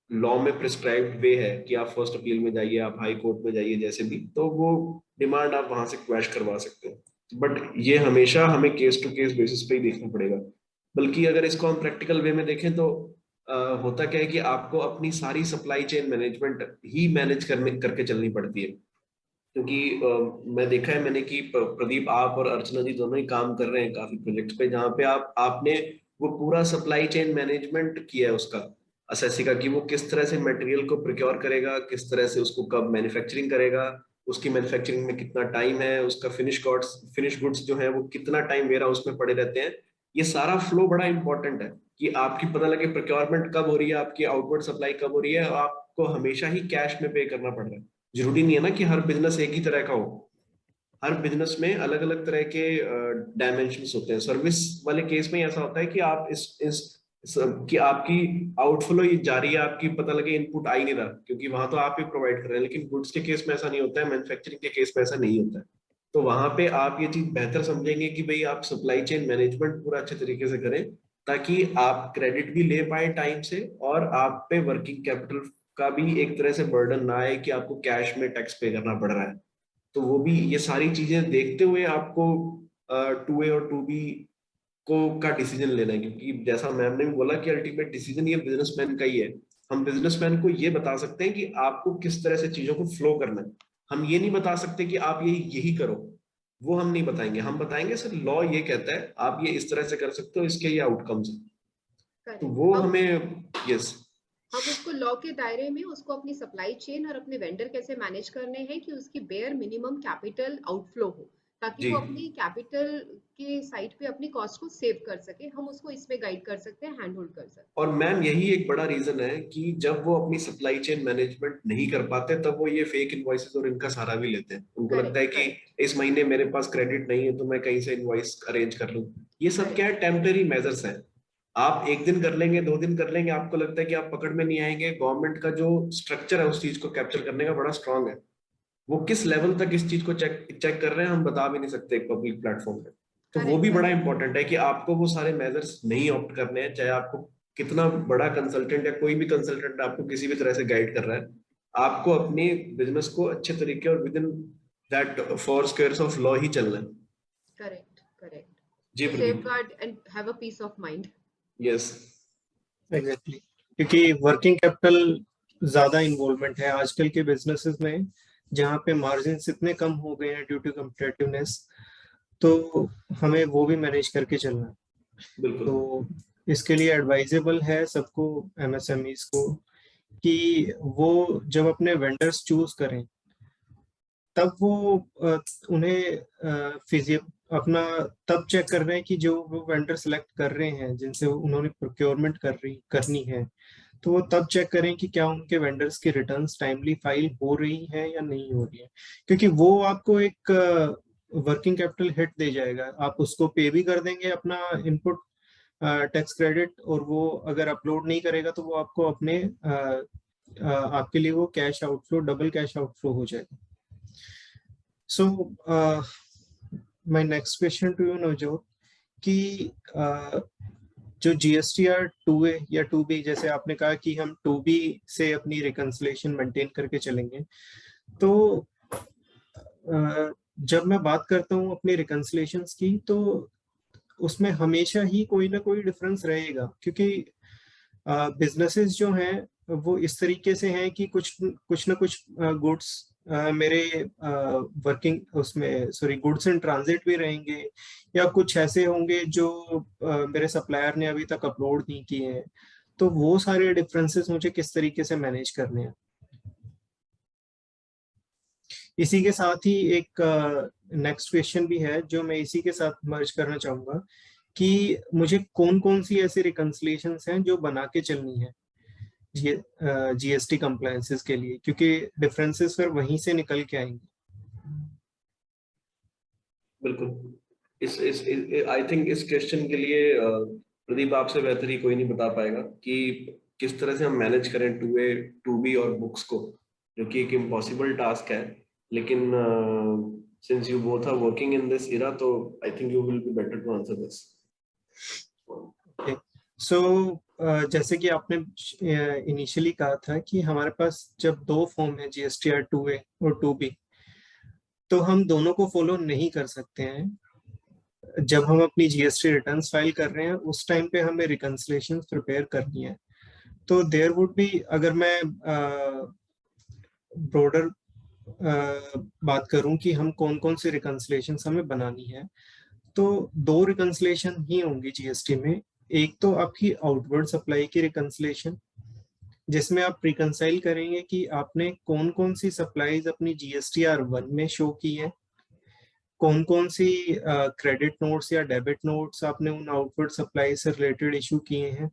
लॉ में प्रिस्क्राइब्ड वे है कि आप फर्स्ट अपील में जाइए, आप हाई कोर्ट में जाइए, जैसे भी, तो वो डिमांड आप वहां से क्वैश करवा सकते हो। बट ये हमेशा हमें केस टू केस बेसिस पे ही देखना पड़ेगा। बल्कि अगर इसको हम प्रैक्टिकल वे में देखें तो होता क्या है कि आपको अपनी सारी सप्लाई चेन मैनेजमेंट ही मैनेज करके चलनी पड़ती है। क्योंकि मैं देखा है मैंने कि प्रदीप, आप और अर्चना जी दोनों ही काम कर रहे हैं काफी प्रोजेक्ट्स पे, जहाँ पे आपने वो पूरा सप्लाई चेन मैनेजमेंट किया है उसका। असेसी का, कि वो किस तरह से मटेरियल को प्रोक्योर करेगा, किस तरह से उसको कब मैन्युफैक्चरिंग करेगा, उसकी मैन्युफैक्चरिंग में कितना टाइम है, उसका फिनिश गुड्स जो है वो कितना टाइम वेयर हाउस में पड़े रहते हैं। ये सारा फ्लो बड़ा इंपॉर्टेंट है कि आपकी पता लगे प्रोक्योरमेंट कब हो रही है, आपकी आउटवर्ड सप्लाई कब हो रही है, और आपको हमेशा ही कैश में पे करना पड़ रहा है। जरूरी नहीं है ना कि हर बिजनेस एक ही तरह का हो, हर बिजनेस में अलग अलग तरह के डायमेंशंस होते हैं। सर्विस वाले केस में ऐसा होता है कि आप कि आपकी आउटफ्लो ये जा रही है, आपकी पता लगे इनपुट आ ही नहीं रहा, क्योंकि वहां तो आप ही प्रोवाइड कर रहे हैं। लेकिन गुड्स के केस में ऐसा नहीं होता है, मैन्युफैक्चरिंग के केस में ऐसा नहीं होता है। तो वहां पे आप ये चीज बेहतर समझेंगे कि भाई आप सप्लाई चेन मैनेजमेंट पूरा अच्छे तरीके से करें, ताकि आप क्रेडिट भी ले पाए टाइम से, और आप पे वर्किंग कैपिटल का भी एक तरह से बर्डन ना आए कि आपको कैश में टैक्स पे करना पड़ रहा है। तो वो भी, ये सारी चीजें देखते हुए आपको 2A और 2B को का डिसीजन लेना है, क्योंकि जैसा मैम ने भी बोला कि अल्टीमेट डिसीजन ये बिजनेसमैन का ही है। हम बिजनेसमैन को ये बता सकते हैं कि आपको किस तरह से चीजों को फ्लो करना है। हम ये नहीं बता सकते कि आप यही यही करो, वो हम नहीं बताएंगे। हम बताएंगे सर लॉ ये कहता है आप ये इस तरह से कर सकते हो, इसके ये आउटकम्स है। तो वो हमें, यस, हम उसको लॉ के दायरे में उसको अपनी सप्लाई चेन और अपने वेंडर कैसे मैनेज करने हैं कि उसकी बेयर मिनिमम कैपिटल आउटफ्लो हो, ताकि जी वो अपनी कैपिटल के साइड पे अपनी कॉस्ट को सेव कर सके। हम उसको इसमें गाइड कर सकते हैं, हैंड होल्ड कर सकते हैं। और मैम यही एक बड़ा रीजन है कि जब वो अपनी सप्लाई चेन मैनेजमेंट नहीं कर पाते, तब वो ये फेक इनवॉइसेस और इनका सहारा भी लेते हैं। उनको लगता है करेक्ट, कि करेक्ट, इस महीने मेरे पास क्रेडिट नहीं है तो मैं कहीं से इनवॉइस अरेंज कर लूं। ये सब क्या करेक्ट, है, टेम्परेरी मेजर्स हैं। आप एक दिन कर लेंगे, 2 दिन कर लेंगे, आपको लगता है कि आप पकड़ में नहीं आएंगे। गवर्नमेंट का जो स्ट्रक्चर है उस चीज को कैप्चर करने का बड़ा स्ट्रांग है। वो किस लेवल तक इस चीज को चेक चेक कर रहे हैं हम बता भी नहीं सकते एक पब्लिक प्लेटफॉर्म पे। तो वो भी करेक्ट, बड़ा करेक्ट। इंपॉर्टेंट है कि आपको वो सारे मेजर्स नहीं ऑप्ट करने हैं, चाहे आपको कितना बड़ा कंसल्टेंट या कोई भी कंसल्टेंट आपको किसी भी तरह से गाइड कर रहा है। आपको अपने बिजनेस को अच्छे तरीके और within that 4 squares of law ही चलना है। Correct, correct. जी To Pradeep. safeguard and have a peace of mind. Yes. Exactly, क्योंकि वर्किंग कैपिटल ज्यादा इन्वॉल्वमेंट है आजकल के बिजनेसेस में, जहाँ पे मार्जिन इतने कम हो गए हैं ड्यू टू कम्पिटेटिवनेस। तो हमें वो भी मैनेज करके चलना है। बिल्कुल। तो इसके लिए एडवाइजेबल है सबको, एमएसएमईज को, कि वो जब अपने वेंडर्स चूज करें तब वो उन्हें अपना तब चेक कर रहे हैं कि जो वो वेंडर सेलेक्ट कर रहे हैं जिनसे उन्होंने प्रोक्योरमेंट करनी है, तो वो तब चेक करें कि क्या उनके वेंडर्स की रिटर्न्स टाइमली फाइल हो रही है या नहीं हो रही है। क्योंकि वो आपको एक वर्किंग कैपिटल हिट दे जाएगा। आप उसको पे भी कर देंगे अपना इनपुट टैक्स क्रेडिट, और वो अगर अपलोड नहीं करेगा तो वो आपको आपके लिए वो cash outflow, double cash outflow हो जाएगा। So my next question to you Navjot, कि जो GSTR 2A या 2B, जैसे आपने कहा कि हम 2B से अपनी रिकंसिलेशन मेंटेन करके चलेंगे, तो जब मैं बात करता हूँ अपनी रिकंसिलेशंस की, तो उसमें हमेशा ही कोई ना कोई डिफरेंस रहेगा, क्योंकि बिजनेसेस जो हैं वो इस तरीके से हैं कि कुछ ना कुछ गुड्स मेरे वर्किंग उसमें, सॉरी, गुड्स इन ट्रांजिट भी रहेंगे, या कुछ ऐसे होंगे जो मेरे सप्लायर ने अभी तक अपलोड नहीं किए हैं। तो वो सारे डिफरेंसेस मुझे किस तरीके से मैनेज करने हैं। इसी के साथ ही एक नेक्स्ट क्वेश्चन भी है जो मैं इसी के साथ मर्ज करना चाहूंगा, कि मुझे कौन कौन सी ऐसी रिकंसिलेशंस हैं जो बना के चलनी है GST कंप्लायंसेस के लिए, क्योंकि डिफरेंसेस फिर वहीं से निकल के आएंगे। बिल्कुल। इस आई थिंक इस क्वेश्चन के लिए प्रदीप आपसे बेहतर ही कोई नहीं बता पाएगा कि किस तरह से हम मैनेज करें 2A 2B और बुक्स को, जो कि एक इम्पॉसिबल टास्क है। लेकिन since you both are working in this era, तो I think you will be better to answer this. So जैसे कि आपने इनिशियली कहा था कि हमारे पास जब दो फॉर्म है GSTR 2A और 2B, तो हम दोनों को फॉलो नहीं कर सकते हैं। जब हम अपनी GST रिटर्न्स फाइल कर रहे हैं उस टाइम पे हमें रिकंसिलेशन प्रिपेयर करनी है। तो देयर वुड बी, अगर मैं ब्रॉडर बात करूं कि हम कौन कौन सी रिकंसिलेशन हमें बनानी है, तो दो रिकंसिलेशन ही होंगी GST में। एक तो आपकी आउटवर्ड सप्लाई की रिकंसिलेशन, जिसमें आप रिकंसाइल करेंगे कि आपने कौन कौन सी सप्लाईज अपनी GSTR 1 में शो की है, कौन कौन सी क्रेडिट नोट्स या डेबिट नोट्स आपने उन आउटवर्ड सप्लाई से रिलेटेड इशू किए हैं।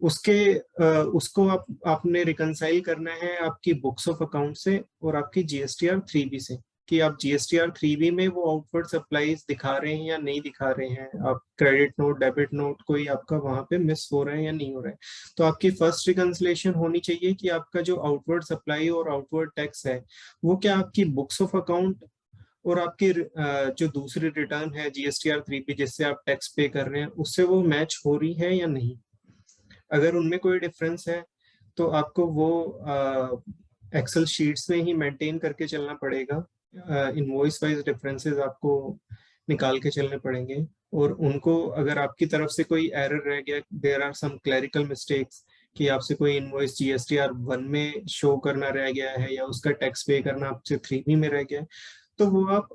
उसको आपने रिकंसाइल करना है आपकी बुक्स ऑफ अकाउंट से और आपकी GSTR 3B से, कि आप GSTR 3B में वो आउटवर्ड सप्लाईज दिखा रहे हैं या नहीं दिखा रहे हैं, आप क्रेडिट नोट डेबिट नोट कोई आपका वहां पे मिस हो रहा है या नहीं हो रहा है। तो आपकी फर्स्ट रिकंसिलेशन होनी चाहिए कि आपका जो आउटवर्ड सप्लाई और आउटवर्ड टैक्स है वो क्या आपकी बुक्स ऑफ अकाउंट और आपकी जो दूसरी रिटर्न है GSTR 3B जिससे आप टैक्स पे कर रहे हैं उससे वो मैच हो रही है या नहीं। अगर उनमें कोई डिफरेंस है तो आपको वो एक्सेल शीट्स में ही मेंटेन करके चलना पड़ेगा। इनवॉइस वाइज डिफरेंसेस आपको निकाल के चलने पड़ेंगे, और उनको अगर आपकी तरफ से कोई एरर रह गया, there are some clerical mistakes कि आपसे कोई इनवॉइस GSTR 1 में शो करना रह गया है या उसका टैक्स पे करना आपसे 3B में रह गया है, तो वो आप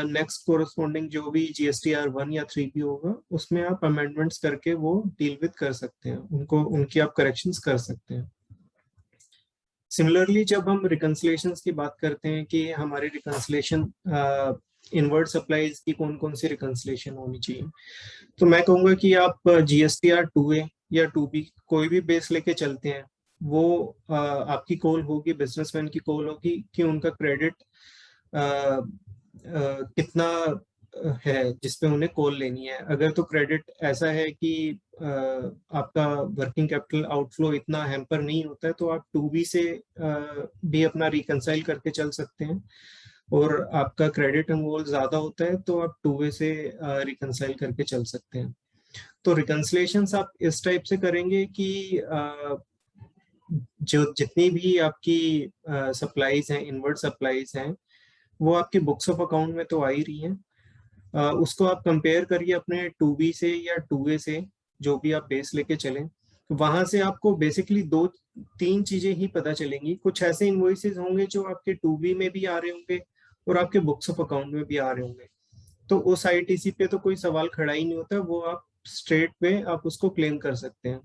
नेक्स्ट कोरस्पॉन्डिंग जो भी GSTR 1 या 3B होगा उसमें आप अमेंडमेंट्स करके वो डील विद कर सकते हैं, उनकी आप करेक्शंस कर सकते हैं। सिमिलरली जब हम रिकंसिलेशंस की बात करते हैं कि हमारी रिकंसिलेशन इनवर्ड सप्लाईज की कौन कौन सी रिकंसिलेशन होनी चाहिए, तो मैं कहूँगा कि आप GSTR 2A या 2B कोई भी बेस लेके चलते हैं, वो आपकी कॉल होगी, बिजनेसमैन की कॉल होगी कि उनका क्रेडिट कितना है जिसपे उन्हें कॉल लेनी है। अगर तो क्रेडिट ऐसा है कि आपका वर्किंग कैपिटल आउटफ्लो इतना हैम्पर नहीं होता है तो आप 2B से भी अपना रिकंसाइल करके चल सकते हैं, और आपका क्रेडिट इन्वॉल्व ज्यादा होता है तो आप 2A से रिकंसाइल करके चल सकते हैं। तो रिकंसिलेशंस आप इस टाइप से करेंगे कि जो जितनी भी आपकी सप्लाईज हैं, इनवर्ड सप्लाईज हैं, वो आपकी बुक्स ऑफ अकाउंट में तो आ ही रही हैं। उसको आप कंपेयर करिए अपने 2B से या 2A से, जो भी आप बेस लेके चलें, तो वहां से आपको बेसिकली 2-3 चीजें ही पता चलेंगी। कुछ ऐसे इनवॉइसेस होंगे जो आपके 2B में भी आ रहे होंगे और आपके बुक्स ऑफ अकाउंट में भी आ रहे होंगे, तो उस ITC पे तो कोई सवाल खड़ा ही नहीं होता, वो आप स्ट्रेट वे आप उसको क्लेम कर सकते हैं।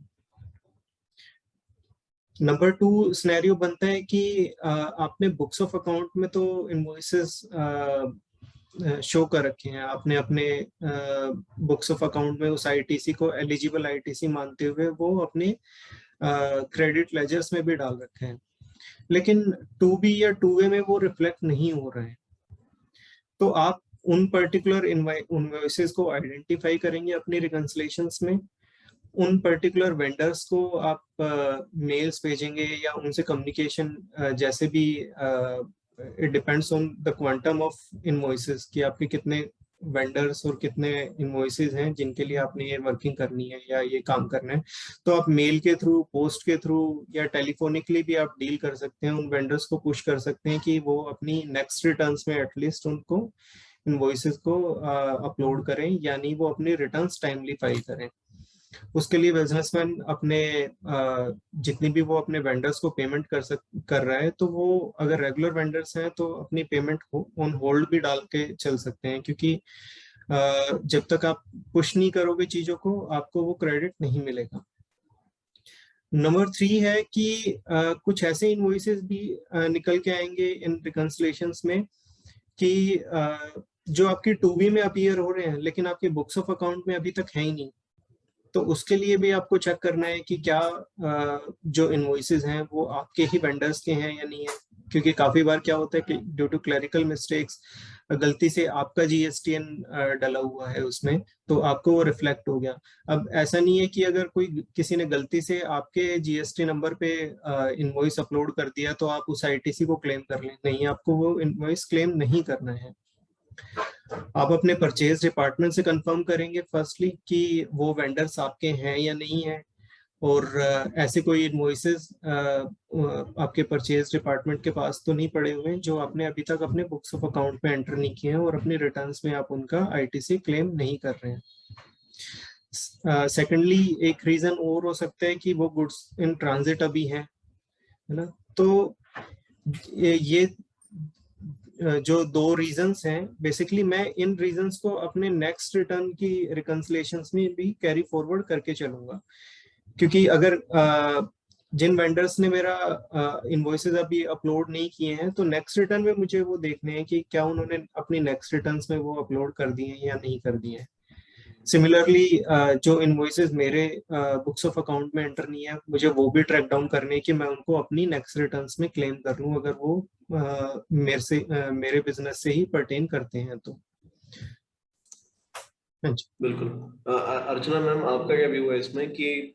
नंबर 2 सिनेरियो बनता है कि आपने बुक्स ऑफ अकाउंट में तो इनवॉइसेस शो कर रखे हैं, आपने अपने बुक्स ऑफ अकाउंट में उस ITC को एलिजिबल ITC मानते हुए वो अपने क्रेडिट लेजर्स में भी डाल रखे हैं, लेकिन 2B या 2A में वो रिफ्लेक्ट नहीं हो रहे हैं। तो आप उन पर्टिकुलर इनवॉइसेस को आइडेंटिफाई करेंगे अपनी रिकंसिलेशंस में, उन पर्टिकुलर वेंडर्स को आप मेल्स भेजेंगे या उनसे कम्युनिकेशन, जैसे भी it depends on the quantum of invoices कि आपके कितने वेंडर्स और कितने इनवॉइसेस हैं जिनके लिए आपने ये वर्किंग करनी है या ये काम करना है, तो आप मेल के थ्रू, पोस्ट के थ्रू या टेलीफोनिकली भी आप डील कर सकते हैं, उन वेंडर्स को पुश कर सकते हैं कि वो अपनी नेक्स्ट रिटर्न्स में एटलीस्ट उनको इनवॉइसेस को अपलोड करें, यानी वो अपनी रिटर्न्स टाइमली फाइल करें। उसके लिए बिजनेसमैन अपने जितनी भी वो अपने वेंडर्स को पेमेंट कर रहा है, तो वो अगर रेगुलर वेंडर्स हैं तो अपनी पेमेंट ऑन होल्ड भी डाल के चल सकते हैं, क्योंकि जब तक आप पुश नहीं करोगे चीजों को आपको वो क्रेडिट नहीं मिलेगा। नंबर 3 है कि कुछ ऐसे इनवॉइसेस भी निकल के आएंगे इन रिकंसिलेशंस में कि जो आपकी 2B में अपीयर हो रहे हैं लेकिन आपके बुक्स ऑफ अकाउंट में अभी तक है ही नहीं, तो उसके लिए भी आपको चेक करना है कि क्या जो इनवॉइसेस हैं वो आपके ही वेंडर्स के हैं या नहीं है, क्योंकि काफी बार क्या होता है कि ड्यू टू क्लरिकल मिस्टेक्स गलती से आपका GSTN डला हुआ है उसमें, तो आपको वो रिफ्लेक्ट हो गया। अब ऐसा नहीं है कि अगर कोई किसी ने गलती से आपके GST नंबर पे इनवॉइस अपलोड कर दिया तो आप उस ITC को क्लेम कर लें, नहीं, आपको वो इनवॉइस क्लेम नहीं करना है। आप अपने परचेज डिपार्टमेंट से कंफर्म करेंगे फर्स्टली कि वो वेंडर्स आपके हैं या नहीं है, और ऐसे कोई इनवॉइसेस आपके परचेज डिपार्टमेंट के पास तो नहीं पड़े हुए जो आपने अभी तक अपने बुक्स ऑफ अकाउंट में एंटर नहीं किए हैं और अपनी रिटर्न्स में आप उनका ITC क्लेम नहीं कर रहे हैं। सेकेंडली एक रीजन और हो सकता है कि वो गुड्स इन ट्रांजिट अभी है ना, तो ये जो 2 रीजंस हैं, बेसिकली मैं इन रीजंस को अपने नेक्स्ट रिटर्न की रिकंसिलेशंस में भी कैरी फॉरवर्ड करके चलूंगा क्योंकि अगर जिन वेंडर्स ने मेरा इनवॉइसेस अभी अपलोड नहीं किए हैं, तो नेक्स्ट रिटर्न में मुझे वो देखने हैं कि क्या उन्होंने अपनी नेक्स्ट रिटर्न्स में वो अपलोड कर दिए हैं या नहीं कर दिए हैं। सिमिलरली जो इनवॉइसेस मेरे बुक्स ऑफ अकाउंट में एंटर नहीं है, मुझे वो भी ट्रैक डाउन करने हैं कि मैं उनको अपनी नेक्स्ट रिटर्न्स में क्लेम कर लूं, अगर वो मेरे बिजनेस से ही पर्टेन करते हैं तो। हाँ जी। बिल्कुल। अर्चना मैम, आपका क्या व्यू है इसमें कि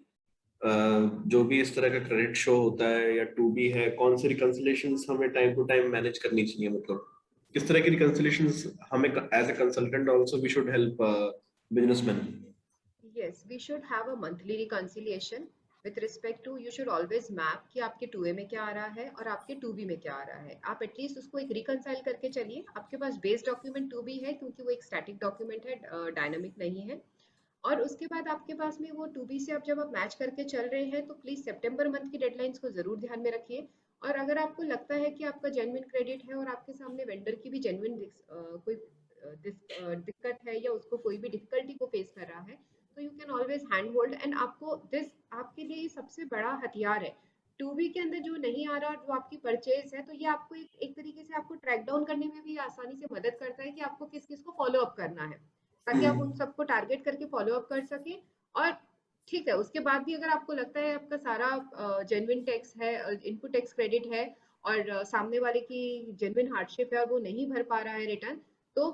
जो भी इस तरह का क्रेडिट शो होता है या टू बी है, कौन सी रिकंसिलेशंस हमें टाइम टू टाइम मैनेज करनी चाहिए? मतलब किस तरह की रिकंसिलेशंस हमें as a consultant also we should help businessman? Yes, we should have a monthly reconciliation with respect to, you should always map कि आपके 2A में क्या आ रहा है और आपके 2B में क्या आ रहा है। आप एटलीस्ट उसको एक रिकंसाइल करके चलिए। आपके पास बेस डॉक्यूमेंट 2B है क्योंकि वो एक स्टैटिक डॉक्यूमेंट है, डायनामिक नहीं है। और उसके बाद आपके पास में वो 2B से आप जब आप मैच करके चल रहे हैं तो प्लीज सितंबर मंथ की डेडलाइंस को जरूर ध्यान में रखिए। और अगर आपको लगता है कि आपका जेन्युइन क्रेडिट है और आपके सामने वेंडर की भी जेन्युइन कोई दिक्कत है या उसको कोई भी डिफिकल्टी को फेस कर रहा है, तो you can always hand hold. And आपको दिस आपके लिए सबसे बड़ा हथियार है। 2B के अंदर जो नहीं आ रहा, जो आपकी परचेज है, तो ये आपको एक तरीके से आपको ट्रैक डाउन करने में भी आसानी से मदद करता है कि आपको किस किस को फॉलो अप करना है, ताकि आप उन सबको टारगेट करके फॉलो अप कर सके। और ठीक है, उसके बाद भी अगर आपको लगता है आपका सारा जेन्युइन टैक्स है, इनपुट टैक्स क्रेडिट है, और सामने वाले की जेन्युइन हार्डशिप है और वो नहीं भर पा रहा है रिटर्न, तो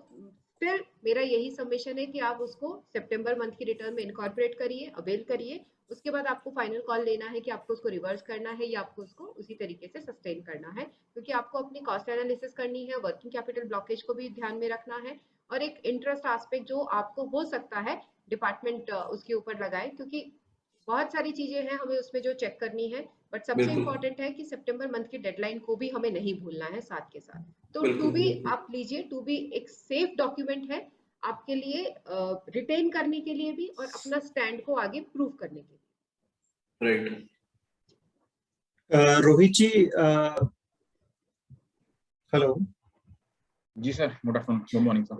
फिर मेरा यही सबमिशन है कि आप उसको सितंबर मंथ की रिटर्न में इनकॉर्पोरेट करिए, अवेल करिए। उसके बाद आपको फाइनल कॉल लेना है कि आपको उसको रिवर्स करना है या आपको उसको उसी तरीके से सस्टेन करना है, क्योंकि आपको अपनी कॉस्ट एनालिसिस करनी है, वर्किंग कैपिटल ब्लॉकेज को भी ध्यान में रखना है, और एक इंटरेस्ट एस्पेक्ट जो आपको हो सकता है डिपार्टमेंट उसके ऊपर लगाए, क्योंकि बहुत सारी चीजें हैं हमें उसमें जो चेक करनी है। बट सबसे बिल्कुल इम्पोर्टेंट है कि सितंबर मंथ की डेडलाइन को भी हमें नहीं भूलना है साथ के साथ। तो टू बिल्कुल बी बिल्कुल। आप लीजिए, टू बी एक सेफ डॉक्यूमेंट है आपके लिए, रिटेन करने के लिए भी और अपना स्टैंड को आगे प्रूव करने के लिए। राइट। रोहित जी, हेलो। जी sir, good afternoon, good morning sir.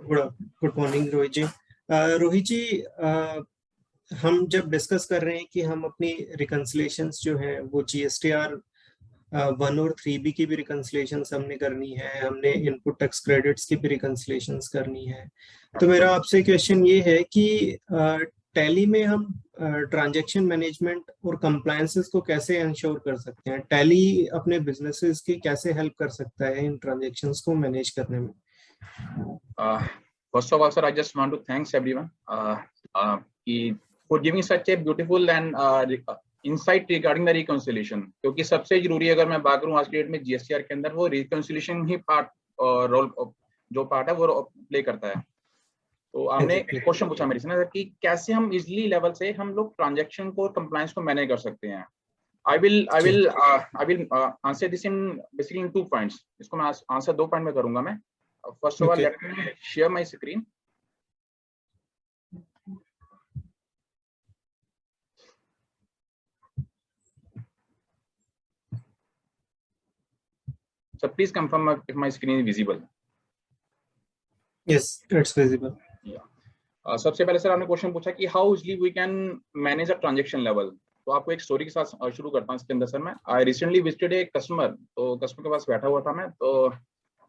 Good morning Rohit ji. Rohit ji, हम जब डिस्कस कर रहे हैं कि हम अपनी रिकंसिलेशंस जो है वो GSTR 1 और 3B की भी रिकंसिलेशंस हमने करनी है, हमने इनपुट टैक्स क्रेडिट्स की भी रिकंसिलेशंस करनी है। तो मेरा आपसे क्वेश्चन ये है कि टैली में हम ट्रांजैक्शन मैनेजमेंट और कंप्लायंसेस को कैसे इंश्योर कर सकते हैं? टैली अपने बिजनेसेस की कैसे हेल्प कर सकता है इन ट्रांजैक्शंस को मैनेज करने में? First of all, sir, I just want to thanks everyone for giving such a beautiful and insight regarding the reconciliation. क्योंकि सबसे जरूरी अगर मैं बात करूँ आज की डेट में GSTR के अंदर, वो reconciliation ही पार्ट रोल जो पार्ट है वो प्ले करता है। तो आपने क्वेश्चन पूछा मेरे से ना कि कैसे हम इजिली लेवल से हम लोग ट्रांजैक्शन को कंप्लायंस को मैनेज कर सकते हैं। I will answer this in basically in 2 points. इसको मैं आंसर 2 पॉइंट में करूंगा मैं। First of all, let me share my screen. So please confirm if my screen is visible. Yes, it's visible. Yeah. सबसे पहले सर आपने question पूछा कि how easily we can manage a transaction level. तो आपको एक स्टोरी के साथ शुरू करता हूँ इसके अंदर सर। मैं I recently visited a customer. तो कस्टमर के पास बैठा हुआ था मैं, तो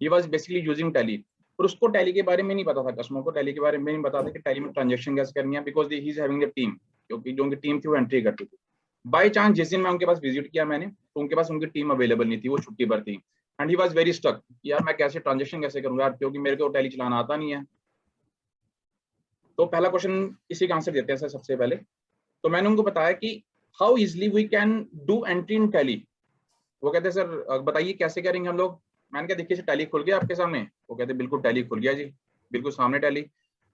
he was basically using tally, पर उसको टैली के बारे में नहीं पता था। कस्टमर को टैली के बारे में नहीं पता था कि टैली में ट्रांजैक्शन कैसे करनी है, because he is having the team, क्योंकि जो उनकी टीम थी वो एंट्री करती थी। बाय चांस जिस दिन मैं उनके पास विजिट किया मैंने, तो उनके पास उनकी टीम अवेलेबल नहीं थी, वो छुट्टी पर थी। And he was very stuck, यार मैं कैसे ट्रांजैक्शन कैसे करूंगा यार, क्योंकि मेरे को टैली चलाना आता नहीं है। तो पहला क्वेश्चन इसी का आंसर देते हैं सर सबसे पहले। तो मैंने उनको बताया कि how easily we can do entry in Tally. वो कहते हैं सर बताइए कैसे करेंगे हम लोग। मैंने कहा देखिए टैली खुल गया आपके सामने। वो कहते बिल्कुल टैली खुल गया जी, बिल्कुल सामने टैली,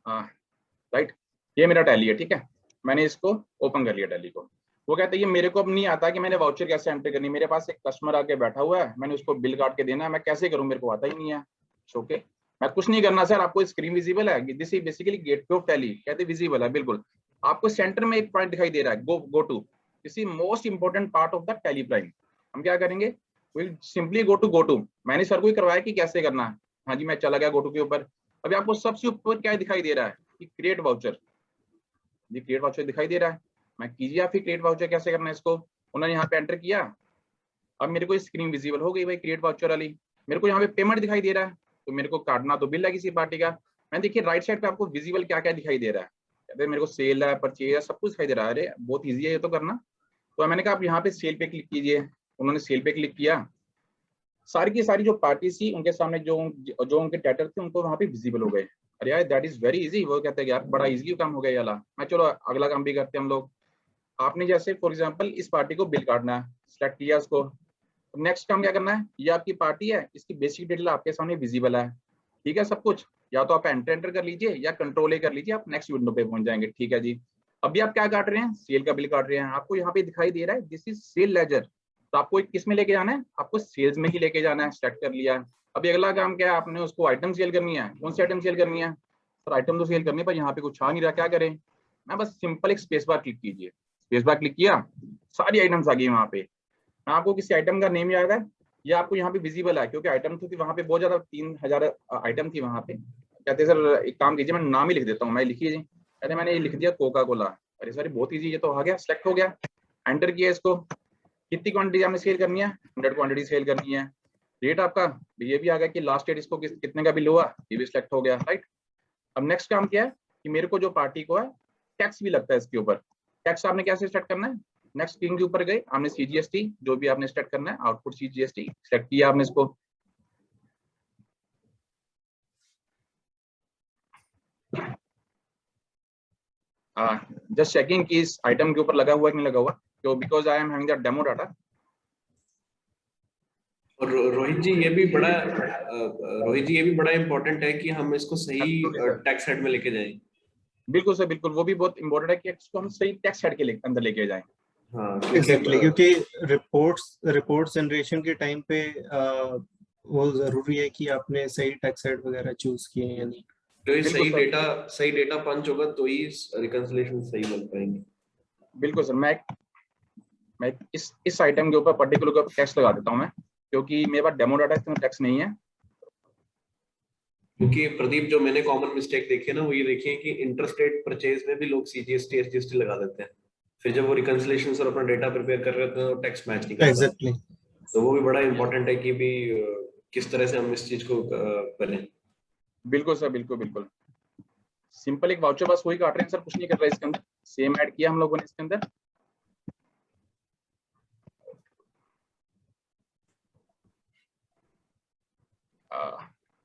राइट, ये मेरा टैली है, ठीक है। मैंने इसको ओपन कर लिया टैली को। वो कहते ये मेरे को अब नहीं आता कि मैंने वाउचर कैसे एंट्री करनी। मेरे पास एक कस्टमर आके बैठा हुआ है, मैंने उसको बिल काट के देना है, मैं कैसे करूँ, मेरे को आता ही नहीं है। ओके, मैं कुछ नहीं करना सर, आपको स्क्रीन विजिबल है, this is basically gateway of tally. कहते विजिबल है, बिल्कुल आपको सेंटर में एक पॉइंट दिखाई दे रहा है, go to, this is most important part of the Tally Prime. हम क्या करेंगे, विल सिंपली गो टू। मैंने सर को ही करवाया कि कैसे करना है। हाँ जी, मैं चला गया गो टू के ऊपर। अभी आपको सबसे ऊपर क्या दिखाई दे रहा है कि क्रिएट वाउचर, ये क्रिएट वाउचर दिखाई दे रहा है। मैं कीजिए आप ही क्रिएट वाउचर कैसे करना है इसको। उन्होंने यहाँ पे एंटर किया, अब मेरे को स्क्रीन विजिबल हो गई भाई क्रिएट वाउचर वाली। मेरे को यहाँ पे पेमेंट दिखाई दे रहा है, तो मेरे को काटना तो बिल है किसी पार्टी का। मैं देखिए राइट साइड पे आपको विजिबल क्या क्या दिखाई दे रहा है, कहते हैं मेरे को सेल है, परचेज है, सब कुछ दिखाई दे रहा है। अरे बहुत ईजी है ये तो करना। तो मैंने कहा आप यहाँ पे सेल पे क्लिक कीजिए। उन्होंने सेल पे क्लिक किया, सारी की सारी जो पार्टी थी उनके सामने जो उनके डेटर थे उनको वहाँ पे विजिबल हो गए। अरे यार दैट इज वेरी इजी। वो कहते हैं यार बड़ा इजी काम हो गया ये वाला। मैं चलो अगला काम भी करते हैं हम लोग। आपने जैसे फॉर एग्जांपल इस पार्टी को बिल काटना है, सेलेक्ट किया उसको। नेक्स्ट काम क्या करना है, ये आपकी पार्टी है, इसकी बेसिक डिटेल आपके सामने विजिबल है, ठीक है सब कुछ। या तो आप एंटर कर लीजिए या कंट्रोल ए कर लीजिए, आप नेक्स्ट विंडो पे पहुंच जाएंगे। ठीक है जी, अभी आप क्या काट रहे हैं, सेल का बिल काट रहे हैं। आपको यहाँ पे दिखाई दे रहा है दिस इज सेल लेजर, तो आपको किस में लेके जाना है, आपको सेल्स में ही लेके जाना है। सेलेक्ट कर लिया। अभी अगला काम क्या है, आपने उसको आइटम सेल करनी है। कौन सी आइटम सेल करनी है सर, आइटम तो सेल करनी है पर यहाँ पे कुछ आ नहीं रहा, क्या करें। मैं बस सिंपल एक स्पेस बार क्लिक कीजिए, स्पेस बार क्लिक किया, सारी आइटम्स आ गई वहाँ पे। आपको किसी आइटम का नेम याद है, ये आपको यहाँ पे विजिबल है क्योंकि आइटम थी वहाँ पे बहुत ज्यादा, 3000 आइटम थी वहाँ पे। कहते सर एक काम कीजिए, मैं नाम ही लिख देता हूँ, मैं लिखिए जी। कहते मैंने ये लिख दिया कोका कोला। अरे सर बहुत इजी, ये तो आ गया, सेलेक्ट हो गया, एंटर किया इसको। कितनी क्वांटिटी आपने सेल करनी है, 100 क्वांटिटी सेल करनी है। रेट आपका ये भी आ गया कि लास्ट डेट इसको कितने का बिल हुआ, ये भी सिलेक्ट हो गया, राइट। अब नेक्स्ट काम क्या है कि मेरे को जो पार्टी को है टैक्स भी लगता है इसके ऊपर। टैक्स आपने कैसे स्टार्ट करना है, नेक्स्ट स्क्रीन के ऊपर गए, आपने सीजीएसटी जो भी आपने स्टार्ट करना है, आउटपुट सीजीएसटी सेलेक्ट किया आपने इसको। जस्ट चेकिंग कि इस आइटम के ऊपर लगा हुआ है कि नहीं लगा हुआ, तो because I am having the demo data. और रोहित जी ये भी बड़ा इम्पोर्टेंट है कि हम इसको सही टैक्स हेड में लेके जाएं। बिल्कुल सर बिल्कुल, वो भी बहुत इंपॉर्टेंट है कि इसको हम सही टैक्स हेड के अंदर लेके जाएं। हाँ एग्जैक्टली, क्योंकि रिपोर्ट्स जनरेशन के टाइम पे वो जरूरी है कि आपने सही टैक्स हेड वगैरह चूज किए या नहीं। तो ये सही डेटा पंच होगा तो ही रिकंसिलिएशन सही बन पाएंगे। बिल्कुल सर, मैं इस आइटम के ऊपर पर्टिकुलर टैक्स लगा देता हूँ मैं, क्योंकि मेरे पास डेमो डाटा इसमें टैक्स नहीं है। क्योंकि प्रदीप जो मैंने कॉमन मिस्टेक देखी है ना, वो ये देखी है कि इंटरस्टेट परचेज में भी लोग सीजीएसटी एसजीएसटी लगा देते हैं, फिर जब वो रिकंसिलिएशन और अपना डेटा प्रिपेयर कर रहे होते हैं तो टैक्स मैच नहीं करता। एग्जैक्टली, तो वो भी बड़ा इंपॉर्टेंट है कि भी किस तरह से हम इस चीज को करें। बिल्कुल सर बिल्कुल। सिंपल एक वाउचर बस वही काट रहे हैं सर, कुछ नहीं कर रहे इसके अंदर। सेम ऐड किया हम लोगों ने इसके अंदर।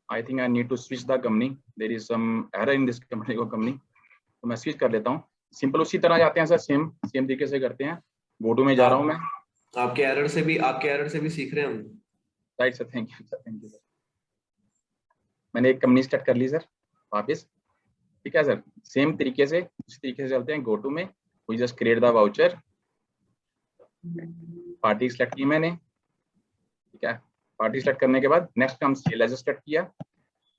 I think I need to switch the company. There is some error in this company. तो मैं स्विच कर लेता हूँ। सिंपल उसी तरह जाते हैं सर, सेम तरीके से करते हैं। गो टू में जा रहा हूँ मैं। आपके एरर से भी सीख रहे हैं हम। Right sir, thank you sir. मैंने एक कंपनी स्टार्ट कर ली सर वापस, ठीक है सर। सेम तरीके से उसी तरीके से चलते हैं। गो टू में we just create the voucher, party select की मैंने, ठीक है। पार्टी सेलेक्ट करने के बाद नेक्स्ट काम सेल एज स्टार्ट किया।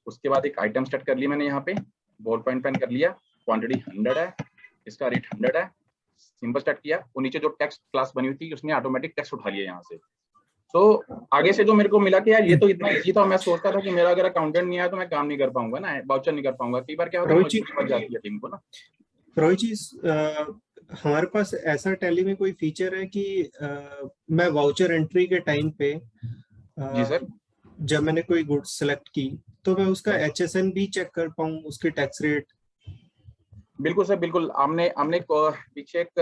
उसके बाद एक आइटम स्टार्ट कर ली मैंने, यहाँ पे बॉल पॉइंट पेन कर लिया, क्वांटिटी 100 है, इसका रेट 100 है, सिंपल स्टार्ट किया। और नीचे जो टेक्स्ट क्लास बनी हुई थी उसने ऑटोमेटिक टेक्स्ट उठा लिया यहाँ से। तो आगे से जो मेरे को मिला कि यार ये तो इतना इजी था, मैं सोचता था कि मेरा अगर अकाउंटेंट नहीं आया तो मैं काम नहीं कर पाऊंगा ना, वाउचर नहीं कर पाऊंगा। कई बार क्या होता है मजबूरी बन जाती है टीम को ना। रोहित जी, हमारे पास ऐसा टैली में कोई फीचर है कि मैं वाउचर एंट्री के टाइम पे जी सर, जब मैंने कोई गुड्स सेलेक्ट की तो मैं उसका HSN भी चेक कर पाऊँ, उसके टैक्स रेट? बिल्कुल सर बिल्कुल। हमने पीछे एक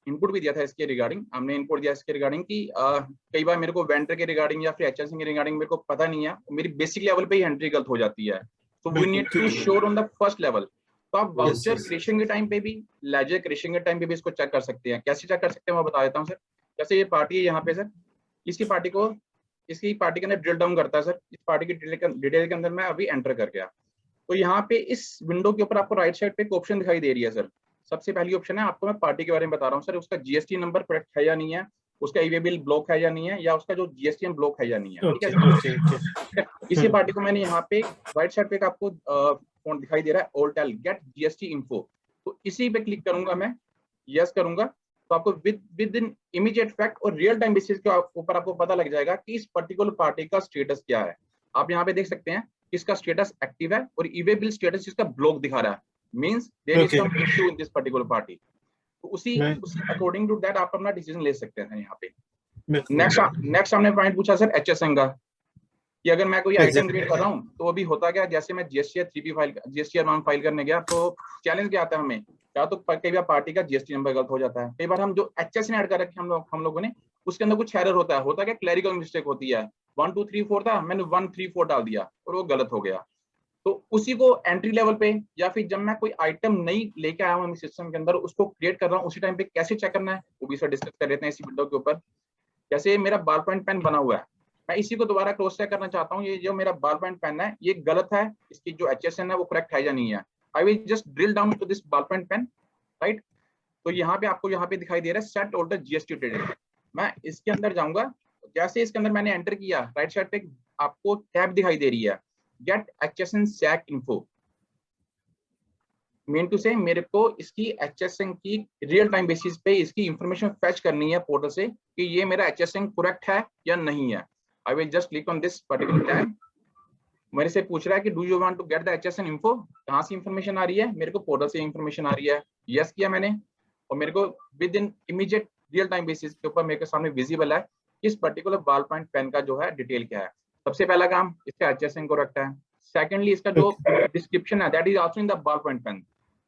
इनपुट भी दिया था इसके रिगार्डिंग। हमने इनपुट दिया इसके रिगार्डिंग कि कई बार मेरे को वेंडर के रिगार्डिंग या फिर HSN के रिगार्डिंग मेरे को पता नहीं है, मेरी बेसिक लेवल पे ही एंट्री गलत हो जाती है। तो we need to sure on the first level. तो आप वाउचर क्रिएशन के टाइम पे भी, लेजर क्रिएशन के टाइम पे भी इसको चेक कर सकते हैं। कैसे चेक कर सकते हैं मैं बता देता हूँ सर। जैसे ये पार्टी है यहाँ पे सर, इसकी पार्टी के अंदर ड्रिल डाउन करता है सर। इस पार्टी की डिटेल के अंदर मैं अभी एंटर कर गया। तो यहाँ पे इस विंडो के ऊपर आपको राइट साइड पे एक ऑप्शन दिखाई दे रही है सर। सबसे पहली ऑप्शन है, आपको मैं पार्टी के बारे में बता रहा हूँ सर, उसका जीएसटी नंबर करेक्ट है या नहीं है, उसका ईवे बिल ब्लॉक है या नहीं है, या उसका जो जीएसटी ब्लॉक है या नहीं है, ठीक है। इसी पार्टी को मैंने यहाँ पे राइट साइड पे आपको फॉन्ट दिखाई दे रहा है, ऑल्टेल गेट जीएसटी इन्फो। तो इसी पे क्लिक करूंगा मैं, यस करूंगा, तो आपको विद इन इमीडिएट फैक्ट और रियल टाइम बेसिस के ऊपर आपको पता लग जाएगा कि इस पर्टिकुलर पार्टी का स्टेटस क्या है। आप यहाँ पे देख सकते हैं इसका स्टेटस एक्टिव है और ईवे बिल स्टेटस इसका ब्लॉक दिखा रहा है, means there is some issue in this particular party. तो उसी अकॉर्डिंग टू दैट आप अपना डिसीजन ले सकते हैं यहाँ पे। बिल्कुल। नेक्स्ट हमने पॉइंट पूछा सर HSN का, कि अगर मैं कोई आइटम क्रिएट कर रहा हूँ तो अभी होता क्या, जैसे मैं GSTR 3B file GSTR 1 file करने गया तो चैलेंज क्या आता है हमें, या तो कई बार पार्टी का GST नंबर गलत हो जाता है, कई बार हम जो HSN ऐड कर रखे हम लोगों ने उसके अंदर कुछ एरर होता क्या, क्लैरिकल मिस्टेक होती है, 1 2 3 4 था, मैंने 1 3 4 डाल दिया और वो गलत हो गया। तो उसी को एंट्री लेवल पे या फिर जब मैं कोई आइटम नई लेके आया हूँ सिस्टम के अंदर, उसको क्रिएट कर रहा हूँ, उसी टाइम पे कैसे चेक करना है वो भी सर डिस्कस कर लेते हैं इसी विंडो के ऊपर। जैसे मेरा बॉल पॉइंट पेन बना हुआ है, मैं इसी को दोबारा क्रॉस चेक करना चाहता हूँ, ये जो मेरा बॉल पॉइंट पेन है ये गलत है, इसकी जो HSN है वो करेक्ट है या नहीं है। I will just drill down to this ball point pen, right. तो यहाँ पे आपको यहाँ पे दिखाई दे रहा है सेट ऑर्डर GST ट्रेडेड। मैं इसके अंदर जाऊंगा, जैसे इसके अंदर मैंने एंटर किया, राइट साइड पे आपको टैब दिखाई दे रही है get HSN SAC info. Mean to say मेरे को इसकी HSN की रियल टाइम बेसिस पे इसकी इंफॉर्मेशन फैच करनी है पोर्टल से कि ये मेरा HSN करेक्ट है या नहीं है। I will just click on this particular tab. मेरे से पूछ रहा है कि do you want to get the HSN info, कहाँ से इंफॉर्मेशन आ रही है, मेरे को पोर्टल से इंफॉर्मेशन आ रही है, यस किया मैंने, और मेरे को with in immediate real time basis के ऊपर मेरे सामने विजिबल है किस पर्टिकुलर बॉल पॉइंट पेन का जो है डिटेल क्या है। सबसे पहला काम इसका HSN करेक्ट है। सेकेंडली इसका जो डिस्क्रिप्शन है that is also in the ball point pen.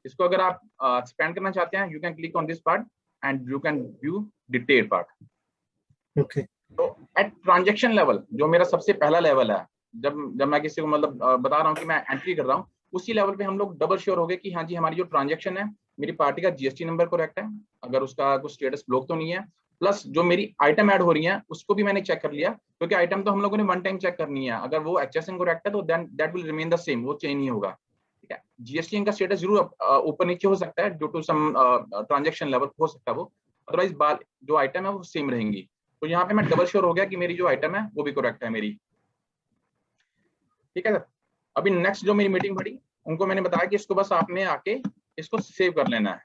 इसको अगर आप एक्सपेंड करना चाहते हैं, you can click on this part and you can view detail part. Okay. तो एट ट्रांजैक्शन लेवल जो मेरा सबसे पहला लेवल है, जब मैं किसी को मतलब बता रहा हूँ कि मैं एंट्री कर रहा हूँ, उसी लेवल पे हम लोग डबल श्योर हो गए कि हाँ जी हमारी जो ट्रांजैक्शन है, मेरी पार्टी का GST नंबर करेक्ट है, अगर उसका कुछ स्टेटस ब्लॉक तो नहीं है, प्लस जो मेरी आइटम ऐड हो रही है उसको भी मैंने चेक कर लिया, क्योंकि आइटम तो हम लोगों ने वन टाइम चेक करनी है, अगर वो HSN करेक्ट है तो then that will remain the same, वो चेंज नहीं होगा। ठीक है, GST का स्टेटस जरूर ऊपर नीचे हो सकता है due to some transaction level हो सकता है वो, अदरवाइज जो आइटम है वो सेम रहेंगी। तो यहाँ पे मैं डबल श्योर हो गया कि मेरी जो आइटम है वो भी करेक्ट है मेरी। ठीक है सर। अभी नेक्स्ट जो मेरी मीटिंग पड़ी उनको मैंने बताया कि इसको बस आपने आके इसको सेव कर लेना है,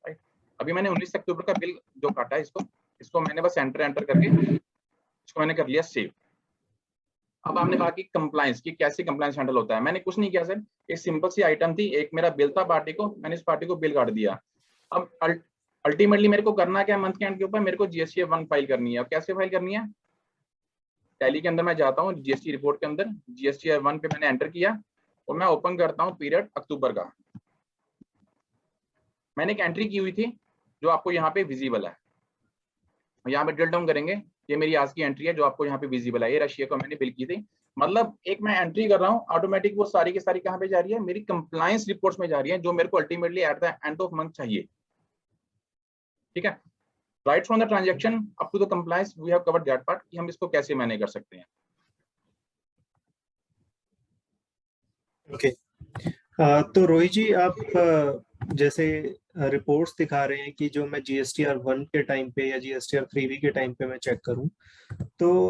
राइट। अभी मैंने 19 अक्टूबर का बिल जो काटा है इसको मैंने बस एंटर करके इसको मैंने कर लिया सेव। अब आपने कहा कि कंप्लायंस की कैसे कंप्लायंस हैंडल होता है, मैंने कुछ नहीं किया सर, एक सिंपल सी आइटम थी, एक मेरा बिल था पार्टी को, मैंने इस पार्टी को बिल काट दिया। अब अल्टीमेटली मेरे को करना क्या, मंथ के एंड के ऊपर मेरे को GST 1 फाइल करनी है। और कैसे फाइल करनी है, टैली के अंदर मैं जाता हूँ, GST रिपोर्ट के अंदर GST 1 पे मैंने एंटर किया और मैं ओपन करता हूँ पीरियड अक्टूबर का। मैंने एक एंट्री की हुई थी जो आपको यहाँ पे विजिबल है, यहाँ पे ड्रिल डाउन करेंगे, ये मेरी आज की एंट्री है जो आपको यहाँ पे विजिबल है, ये रशिया को मैंने बिल की थी। मतलब एक मैं एंट्री कर रहा हूँ, ऑटोमेटिक वो सारी की सारी कहाँ पे जा रही है, मेरी कंप्लायंस रिपोर्ट्स में जा रही है, जो मेरे को ultimately at the end of month चाहिए। ठीक है, right from the transaction up to the compliance we have covered that part कि हम इसको कैसे मैनेज कर सकते हैं। ओके। तो रोहित जी, आप जैसे रिपोर्ट्स दिखा रहे हैं कि जो मैं GSTR 1 के टाइम पे या GSTR 3B के टाइम पे मैं चेक करूं, तो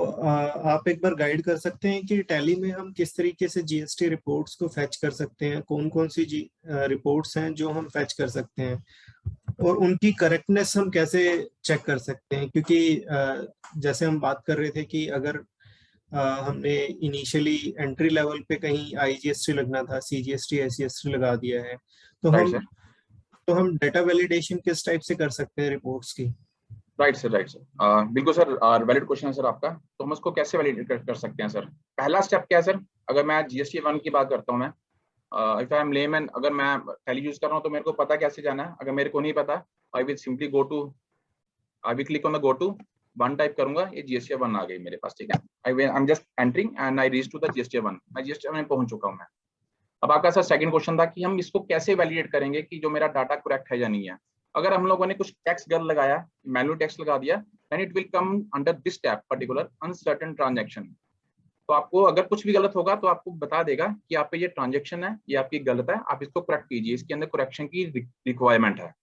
आप एक बार गाइड कर सकते हैं कि टैली में हम किस तरीके से GST रिपोर्ट्स को फैच कर सकते हैं, कौन कौन सी रिपोर्ट्स हैं जो हम फैच कर सकते हैं, और उनकी करेक्टनेस हम कैसे चेक कर सकते हैं? क्योंकि जैसे हम बात कर रहे थे कि अगर हमने इनिशियली एंट्री लेवल पे कहीं IGST लगना था, CGST SCST लगा दिया है, तो हम डेटा वैलिडेशन किस टाइप से कर सकते हैं रिपोर्ट्स की? राइट सर, बिल्कुल सर, वैलिड क्वेश्चन है सर आपका। तो हम उसको कैसे वैलिडेट कर सकते हैं सर? पहला स्टेप क्या है सर, अगर मैं GST 1 की बात करता हूँ, मैं इफ आई एम लेमैन, अगर मैं टैली यूज कर रहा हूँ तो मेरे को पता कैसे जाना है। अगर मेरे को नहीं पता, I will simply click on the go to 1 type करूंगा, ये GST 1 आ गई मेरे पास। ठीक है, I am just entering and I reach to the GST 1, मैं GST 1 में पहुंच चुका हूँ मैं। अब आपका सर सेकंड क्वेश्चन था कि हम इसको कैसे वैलिडेट करेंगे कि जो मेरा डाटा करेक्ट है या नहीं है। अगर हम लोगों ने कुछ टैक्स गलत लगाया, मैनुअल टैक्स लगा दिया, then it will come under this tab particular uncertain transaction. तो आपको अगर कुछ भी गलत होगा तो आपको बता देगा कि आप पे ये ट्रांजैक्शन है, ये आपकी गलत है, आप इसको करेक्ट कीजिए, इसके अंदर करेक्शन की रिक्वायरमेंट है।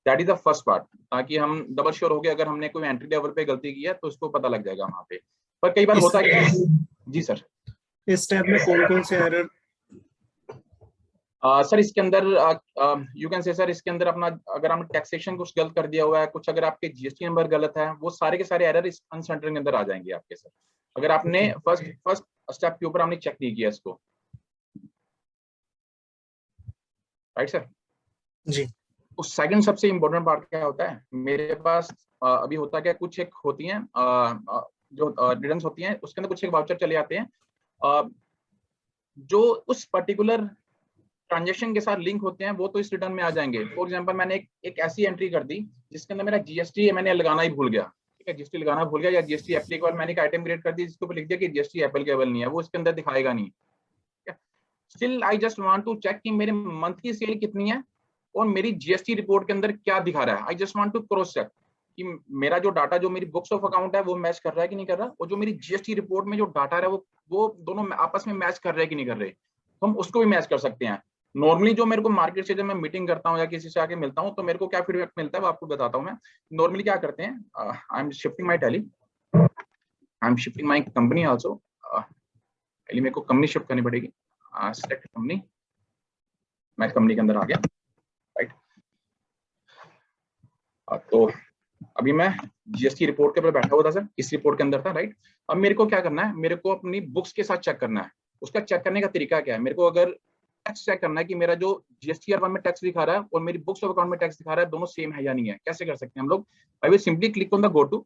That is the first part, ताकि हम डबल श्योर हो गए अगर हमने कोई एंट्री लेवल पे गलती की है तो उसको पता लग जाएगा वहां पे। पर कई बार होता है। जी सर, इस टैब में कौन कौन से एरर? सर इसके अंदर यू कैन से सर, इसके अंदर अपना अगर हमने टैक्सेशन कुछ गलत कर दिया हुआ है, कुछ अगर आपके GST नंबर गलत है, वो सारे के सारे एरर इस अनसर्टेन के अंदर आ जाएंगे आपके सर, अगर आपने फर्स्ट स्टेप के ऊपर हमने चेक नहीं किया इसको। राइट सर जी। उस सेकंड सबसे इम्पोर्टेंट पार्ट क्या होता है, मेरे पास अभी होता क्या, कुछ एक होती हैं जो रिटर्न्स होती हैं, उसके अंदर कुछ एक वाउचर चले जाते हैं जो उस पर्टिकुलर ट्रांजेक्शन के साथ लिंक होते हैं, वो तो इस रिटर्न में आ जाएंगे। फॉर एग्जांपल मैंने एक ऐसी एंट्री कर दी जिसके अंदर मेरा जीएसटी मैंने लगाना ही भूल गया, ठीक है, जीएसटी लगाना भूल गया, या जीएसटी एप्लीकेबल मैंने एक आइटम क्रिएट कर दी जिसके ऊपर लिख दिया कि जीएसटी एप्लीकेबल नहीं है, वो इसके अंदर दिखाएगा नहीं। Still I just want to check कि मेरे मंथली सेल कितनी है और मेरी जीएसटी रिपोर्ट के अंदर क्या दिखा रहा है। I just want to cross check कि मेरा जो डाटा जो मेरी बुक्स ऑफ अकाउंट है वो मैच कर रहा है कि नहीं कर रहा, और जो मेरी जीएसटी रिपोर्ट में जो डाटा है वो दोनों आपस में मैच कर रहे हैं कि नहीं कर रहे, तो हम उसको भी मैच कर सकते हैं। नॉर्मली जो मेरे को मार्केट से जब मैं मीटिंग करता हूँ या किसी से आके मिलता हूँ तो मेरे को क्या फीडबैक मिलता है वो आपको बताता हूँ मैं। नॉर्मली क्या करते हैं, I am shifting my tally, I am shifting my company also, tally मेरे को कंपनी शिफ्ट करनी पड़ेगी, सेलेक्ट कंपनी, मैं कंपनी के अंदर आ गया, राइट। तो अभी मैं जीएसटी रिपोर्ट के ऊपर बैठा हुआ था सर, इस रिपोर्ट के अंदर था, राइट। अब मेरे को क्या करना है, मेरे को अपनी बुक्स के साथ चेक करना है। उसका चेक करने का तरीका क्या है, मेरे को अगर टैक्स चेक करना है कि मेरा जो जीएसटीआर 1 में टैक्स दिखा रहा है और मेरी बुक्स ऑफ अकाउंट में टैक्स दिखा रहा है दोनों सेम है या नहीं है, कैसे कर सकते हैं हम लोग। I will simply click on the go to,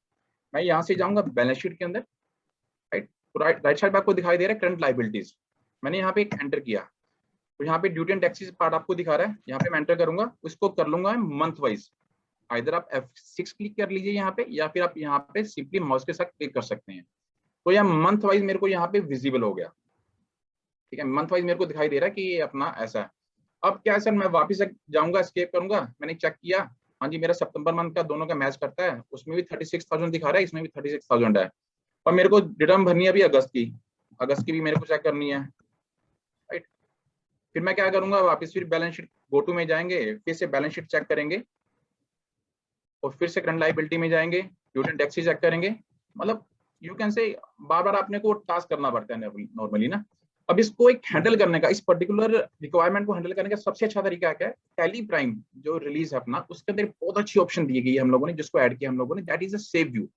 मैं यहाँ से जाऊंगा बैलेंस शीट के अंदर, राइट। तो राइट साइड पे आपको दिखाई दे रहा है करंट लायबिलिटीज, मैंने यहाँ पे एक एंटर किया तो यहाँ पे ड्यूटी एंड टैक्सेस पार्ट आपको दिखा रहा है, यहाँ पे मैं एंटर करूंगा, उसको कर लूंगा मंथ वाइज। इधर आप F6 क्लिक कर लीजिए यहाँ पे, या फिर आप यहाँ पे सिंपली माउस के साथ क्लिक कर सकते हैं। तो यह मंथ वाइज मेरे को यहाँ पे विजिबल हो गया, ठीक है, मंथ वाइज मेरे को दिखाई दे रहा है कि ये अपना ऐसा है। अब क्या है सर, मैं वापस जाऊंगा, एस्केप करूंगा, मैंने चेक किया, हाँ जी मेरा सितंबर मंथ का दोनों का मैच करता है, उसमें भी 36,000 दिखा रहा है, इसमें भी 36,000 है। और मेरे को रिटर्न भरनी है अभी अगस्त की भी मेरे को चेक करनी है, राइट। फिर मैं क्या करूंगा, वापस फिर बैलेंस शीट गो टू में जाएंगे, फिर से बैलेंस शीट चेक करेंगे और फिर से करंट लायबिलिटी में जाएंगे, ड्यूटी एंड टैक्सेस चेक करेंगे। मतलब यू कैन से बार बार आपने को टास्क करना पड़ता है नॉर्मली ना। अब इसको एक हैंडल करने का, इस पर्टिकुलर रिक्वायरमेंट को हैंडल करने का सबसे अच्छा तरीका क्या है, टैली प्राइम जो रिलीज है अपना, उसके अंदर बहुत अच्छी ऑप्शन दी गई है हम लोगों ने, जिसको ऐड किया हम लोगों ने, that is a save view.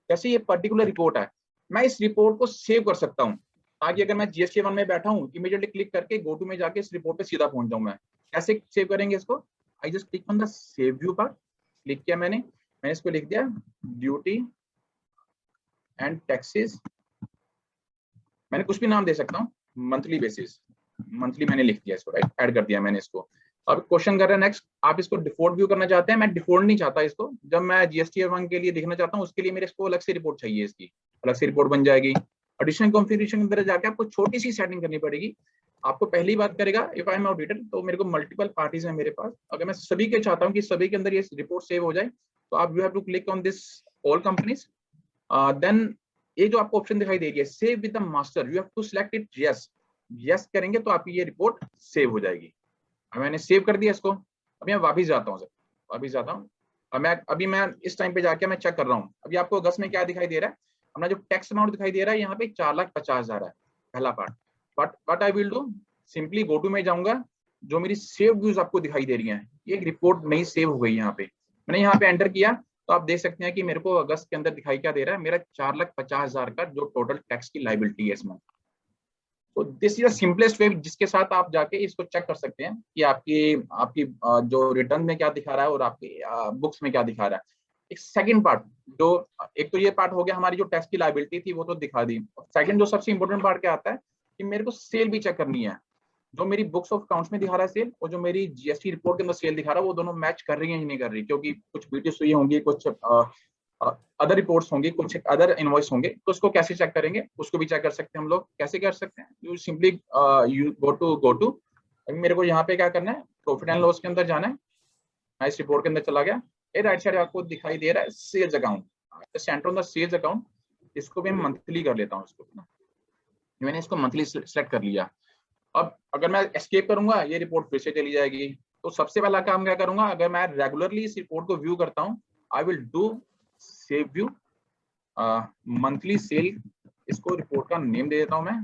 जैसे ये पर्टिकुलर रिपोर्ट है, मैं इस रिपोर्ट को सेव कर सकता हूँ ताकि अगर मैं जीएसटी 1 में बैठा हूँ इमीडिएटली क्लिक करके गो टू में जाके इस रिपोर्ट पे सीधा पहुंच जाऊँ। मैं कैसे सेव करेंगे इसको, I just click on the save view पर, क्लिक किया मैंने इसको लिख दिया ड्यूटी एंड टैक्सेस, मैंने कुछ भी नाम दे सकता हूँ, मंथली बेसिस, मंथली मैंने लिख दिया इसको, राइट, ऐड कर दिया मैंने इसको। अब क्वेश्चन कर रहे हैं नेक्स्ट, आप इसको डिफॉल्ट व्यू करना चाहते हैं, मैं डिफॉल्ट नहीं चाहता इसको, जब मैं जीएसटी 1 के लिए देखना चाहता हूँ उसके लिए मेरे को अलग से रिपोर्ट चाहिए, इसकी अलग से रिपोर्ट बन जाएगी। एडिशनल कॉन्फ़िगरेशन के अंदर जाके आपको छोटी सी सेटिंग करनी पड़ेगी। आपको पहली बात करेगा, इफ आई एम ऑडिटर तो मेरे को मल्टीपल पार्टीज है मेरे पास, अगर मैं सभी के चाहता हूँ कि सभी के अंदर ये रिपोर्ट सेव हो जाए तो आप you have to click on this all companies, देन ये जो आपको ऑप्शन दिखाई दे रही है save with the master, you have to select it yes, yes करेंगे तो आपकी ये रिपोर्ट सेव हो जाएगी। अब मैंने सेव कर दिया इसको, अभी मैं वापस जाता हूँ सर, वापस जाता हूँ। अभी मैं इस टाइम पे जाके मैं चेक कर रहा हूँ, अभी आपको अगस्त में क्या दिखाई दे रहा है, अपना जो टैक्स अमाउंट दिखाई दे रहा है यहाँ पे 4,50,000 है पहला part. What I will do, simply go to में जाऊंगा, जो मेरी सेव व्यूज आपको दिखाई दे रही है, ये रिपोर्ट नई सेव हो गई यहाँ पे, मैंने यहाँ पे एंटर किया तो आप देख सकते हैं कि मेरे को अगस्त के अंदर दिखाई क्या दे रहा है, मेरा 4,50,000 का जो टोटल टैक्स की लायबिलिटी है इसमें। तो this is the simplest way जिसके साथ आप जाके इसको चेक कर सकते हैं कि आपकी जो रिटर्न में क्या दिखा रहा है और आपकी बुक्स में क्या दिखा रहा है। एक सेकंड पार्ट, जो एक तो ये पार्ट हो गया हमारी जो टैक्स की लायबिलिटी थी वो तो दिखा दी, सेकंड जो सबसे इंपॉर्टेंट पार्ट क्या आता है कि मेरे को सेल भी चेक करनी है, जो मेरी बुक्स ऑफ अकाउंट्स में दिखा रहा है सेल और जो मेरी जीएसटी रिपोर्ट के अंदर सेल दिखा रहा है वो दोनों मैच कर रही है या नहीं कर रही, क्योंकि कुछ बीटीएस हुई होंगी, कुछ अदर रिपोर्ट्स होंगी, कुछ अदर इनवॉइस होंगे, तो उसको कैसे चेक करेंगे, उसको भी चेक कर सकते हैं हम लोग। कैसे कर सकते हैं, you simply you go to अभी मेरे को यहाँ पे क्या करना है, प्रॉफिट एंड लॉस के अंदर जाना है, मैं इस रिपोर्ट के अंदर चला गया, ये राइट साइड आपको दिखाई दे रहा है sales account, center on the sales account, इसको भी मैं मंथली कर लेता हूँ, इसको ना मैंने इसको मंथली सेलेक्ट कर लिया। अब अगर मैं एस्केप करूंगा ये रिपोर्ट फिर से चली जाएगी, तो सबसे पहला काम क्या करूंगा, अगर मैं रेगुलरली इस रिपोर्ट को व्यू करता हूं, आई will do save view monthly cell, इसको रिपोर्ट का नेम दे देता हूं मैं,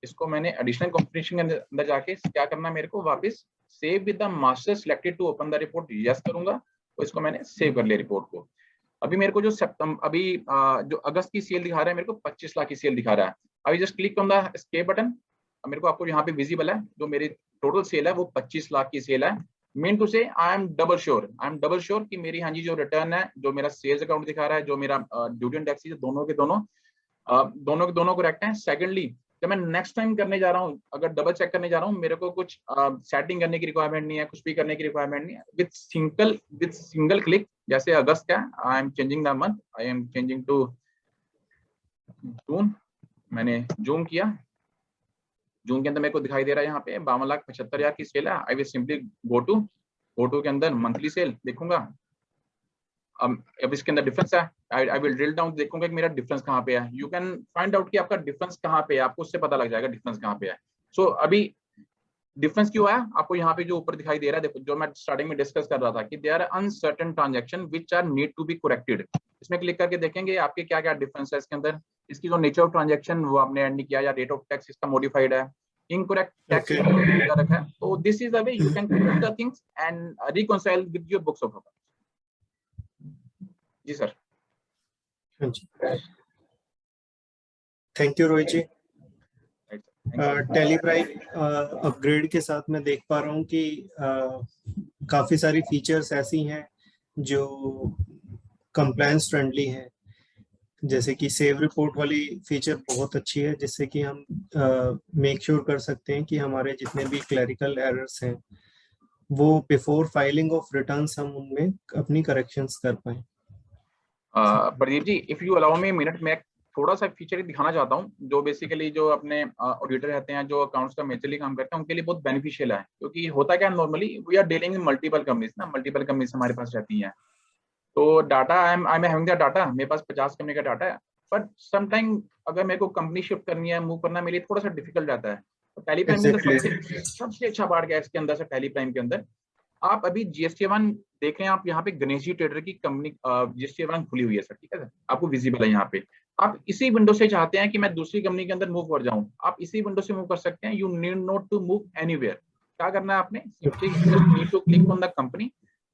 इसको मैंने एडिशनल कॉम्बिनेशन के अंदर जाके क्या करना है, मेरे को वापस save with the master selected to open the report, yes करूंगा, तो इसको मैंने सेव कर लिया रिपोर्ट को। अभी मेरे को जो जो अगस्त की सेल दिखा रहा है, मेरे को 25 लाख की सेल दिखा रहा है, अभी just click on the escape button, मेरे को आपको यहाँ पे विजिबल है जो मेरी टोटल सेल है वो 25 लाख की सेल है, मीन टू से आई एम डबल श्योर कि मेरी हाँ जी जो रिटर्न है, जो मेरा सेल्स अकाउंट दिखा रहा है, जो मेरा ड्यूटी एंड टैक्स, दोनों के दोनों करेक्ट हैं। सेकेंडली, जब मैं नेक्स्ट टाइम करने जा रहा हूँ, अगर डबल चेक करने जा रहा हूँ, मेरे को कुछ सेटिंग करने की रिक्वायरमेंट नहीं है, कुछ भी करने की रिक्वायरमेंट नहीं है। विद सिंगल क्लिक, जैसे अगस्त का I am changing the month, I am changing to June, मैंने जून किया, जून के अंदर मेरे को दिखाई दे रहा है यहाँ पे 52,75,000 की सेल है। I will simply go to के अंदर मंथली सेल देखूंगा। अब इसके अंदर डिफरेंस है, आई विल ड्रिल डाउन, देखूंगा कि मेरा डिफरेंस कहाँ पे है। यू कैन फाइंड आउट कि आपका डिफरेंस कहाँ पे है, आपको उससे पता लग जाएगा डिफरेंस कहाँ पे है। सो अभी डिफरेंस क्यों आया आपको यहाँ पे जो ऊपर दिखाई दे रहा है, देखो जो मैं स्टार्टिंग में डिस्कस कर रहा था कि there are uncertain transaction which are need to be corrected. इसमें क्लिक करके देखेंगे आपके क्या क्या डिफरेंस है इसके अंदर। इसकी जो नेचर ऑफ ट्रांजैक्शन वो आपने ऐड नहीं किया, या रेट ऑफ टैक्स इसका मॉडिफाइड है, इनकरेक्ट टैक्स रखा है। तो this is the way you can correct the things and reconcile with your books of accounts. जी सर। हाँ जी, thank you Rohit ji. Tally Prime upgrade के साथ मैं देख पा रहा हूँ कि काफी सारी फीचर्स ऐसी हैं जो कंप्लायंस फ्रेंडली हैं, जैसे कि सेव रिपोर्ट वाली फीचर बहुत अच्छी है, जिससे कि हम मेक श्योर कर सकते हैं कि हमारे जितने भी क्लरिकल एरर्स हैं वो बिफोर फाइलिंग ऑफ रिटर्न्स हम उनमें अपनी करेक्शंस कर पाएं। Pradeep ji, if you allow me minute, मैं थोड़ा सा फीचर दिखाना चाहता हूँ जो बेसिकली जो अपने ऑडिटर रहते हैं, जो अकाउंट्स का मेजरली काम करते हैं, उनके लिए बहुत बेनिफिशियल है। क्योंकि होता क्या है, normally we are dealing in multiple companies ना, मल्टीपल कंपनीज हमारे पास रहती हैं। तो data I am having the data, मेरे पास 50 कंपनी का डाटा है, बट सम टाइम अगर मेरे को कंपनी शिफ्ट करनी है, मूव करना मेरे लिए थोड़ा सा डिफिकल्ट रहता है। तो टैली प्राइम के अंदर सबसे अच्छा पार्ट क्या है इसके अंदर से, टैली प्राइम के अंदर आप अभी GST1 देख रहे हैं, आप यहाँ पे गणेश जी ट्रेडर की कंपनी GST1 खुली हुई है सर, ठीक है सर, आपको विजिबल है यहाँ पे। आप इसी विंडो से चाहते हैं कि मैं दूसरी कंपनी के अंदर मूव कर जाऊं, आप इसी विंडो से मूव कर सकते हैं। You need not to move anywhere. क्या करना है आपने, simply need to click on the company,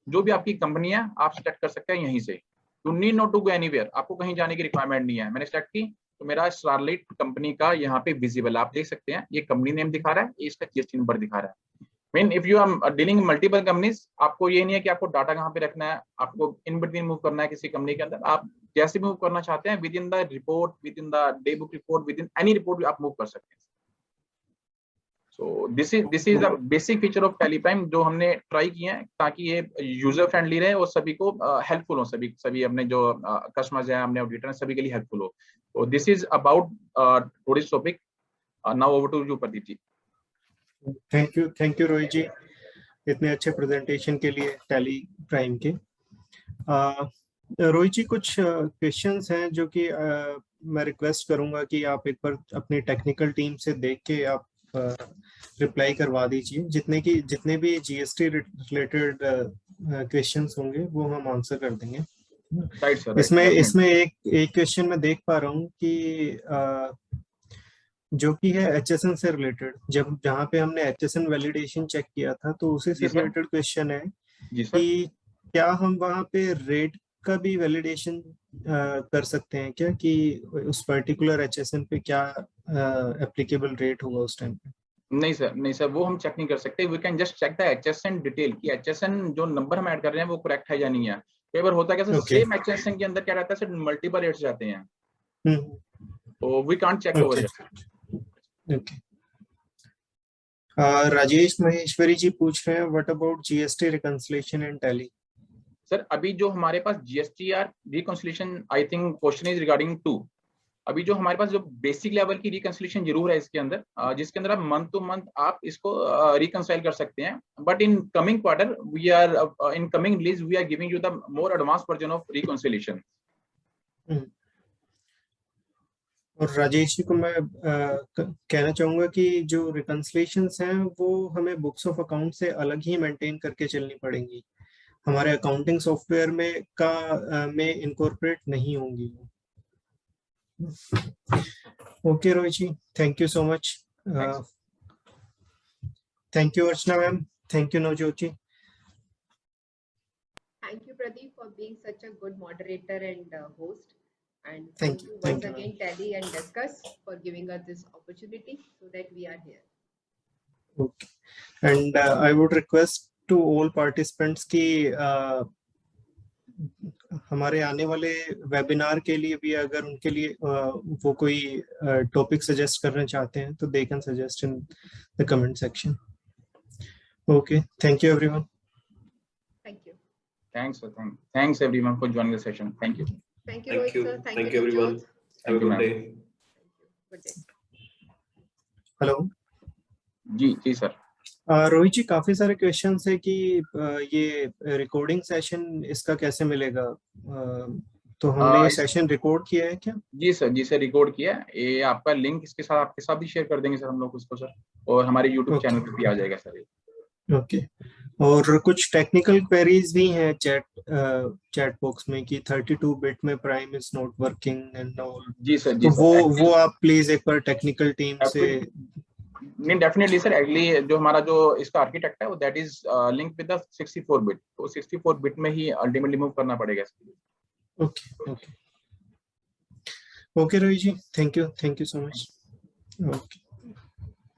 जो भी आपकी कंपनी है आप सेलेक्ट कर सकते हैं यहीं से। You need not to go anywhere, आपको कहीं जाने की रिक्वायरमेंट नहीं है। मैंने सेलेक्ट की तो मेरा स्टारलाइट कंपनी का यहाँ पे विजिबल आप देख सकते हैं, ये कंपनी नेम दिखा रहा है, ये इसका GST नंबर दिखा रहा है। Mean if you are dealing multiple companies, आपको ये नहीं है कि आपको डाटा कहाँ पे रखना है, आपको इन बिटवीन मूव करना है किसी कंपनी के अंदर। आप जैसे मूव करना चाहते हैं with in the report, with in the day book report, with in any report आप मूव कर सकते हैं। So this is the basic feature of tally prime जो हमने ट्राई किए हैं ताकि ये यूजर फ्रेंडली रहे और सभी को हेल्पफुल हो, सभी अपने जो कस्टमर्स हैं, अपने ऑडिटर हैं, सभी के लिए हेल्पफुल हो। तो this is about today's topic. Now over to you Pradeep ji. Thank you Rohit ji, इतने अच्छे प्रेजेंटेशन के लिए टैली प्राइम के। रोहित जी, कुछ क्वेश्चंस हैं जो कि मैं रिक्वेस्ट करूंगा कि आप एक बार अपनी टेक्निकल टीम से देख के आप रिप्लाई करवा दीजिए। जितने भी GST रिलेटेड क्वेश्चंस होंगे वो हम आंसर कर देंगे। Right sir. इसमें एक क्वेश्चन मैं देख पा रहा हूँ कि जो कि है HSN से रिलेटेड, जहाँ पे हमने HSN वैलिडेशन चेक किया था, तो उसी से रिलेटेड क्वेश्चन है कि क्या हम वहाँ पे रेट का भी वैलिडेशन कर सकते हैं क्या, कि उस पर्टिकुलर HSN पे क्या एप्लीकेबल रेट होगा उस टाइम पे? नहीं सर, वो हम चेक नहीं कर सकते। We can just check the HSN detail कि HSN जो नंबर हम ऐड कर रहे हैं वो करेक्ट है या नहीं है। कई बार होता है कि सेम HSN के अंदर क्या रहता है सर, मल्टीपल रेट्स जाते हैं, तो we can't check over here. Okay. Rajesh Maheshwari ji पूछ रहे हैं, what about GST reconciliation in Tally? Sir अभी जो हमारे पास GSTR reconciliation, I think question is regarding to, अभी जो हमारे पास जो बेसिक लेवल की रिकंसिलिएशन जरूर है इसके अंदर, जिसके अंदर आप मंथ टू मंथ आप इसको रिकंसाइल कर सकते हैं। But in coming quarter we are in coming release we are giving you the more advance version of reconciliation. और राजेश जी को मैं कहना चाहूंगा कि जो रिकंसिलिएशंस हैं वो हमें बुक्स ऑफ अकाउंट से अलग ही मेंटेन करके चलनी पड़ेंगी, हमारे अकाउंटिंग सॉफ्टवेयर में इनकॉर्पोरेट नहीं होंगी। Okay Rohit ji, thank you so much. Thank you Archana ma'am, thank you Navjot ji. Thank you, Pradeep, for being such a good moderator and host. And Thank thank you. you Thank once you, again, Tally and Discuss, for giving us this opportunity so that we are here. Okay. And I would request to all participants कि हमारे आने वाले webinar के लिए भी अगर उनके लिए वो कोई टॉपिक सजेस्ट करना चाहते हैं तो they can suggest in the comment section. Okay, thank you everyone. Thank you. Thanks, sir. Thanks everyone for joining the session. Thank you. Thank you, Thank Rohit you. sir. Thank you, everyone. Navjot. Have a Thank you, good ma'am. day. Good day. Hello. जी sir. Rohit ji, काफी सारे questions है कि ये recording session इसका कैसे मिलेगा. तो हमने ये सेशन रिकॉर्ड किया है क्या? जी सर रिकॉर्ड किया है. ये आपका लिंक इसके साथ आपके साथ भी शेयर कर देंगे सर हम लोग उसको सर, और हमारे YouTube चैनल पे भी आ जाएगा सर. ओके. और कुछ टेक्निकल क्वेरीज भी हैं चैट बॉक्स में कि 32 बिट में Prime is not working and all. जी सर. तो वो आप प्लीज एक बार टेक्निकल टीम से. नहीं, डेफिनेटली सर. एक्चुअली जो हमारा जो इसका आर्किटेक्ट है वो that is link with the 64 bit. तो 64 बिट में ही अल्टीमेटली मूव करना पड़ेगा इसके लिए. Okay Rohit ji, thank you so much. Okay.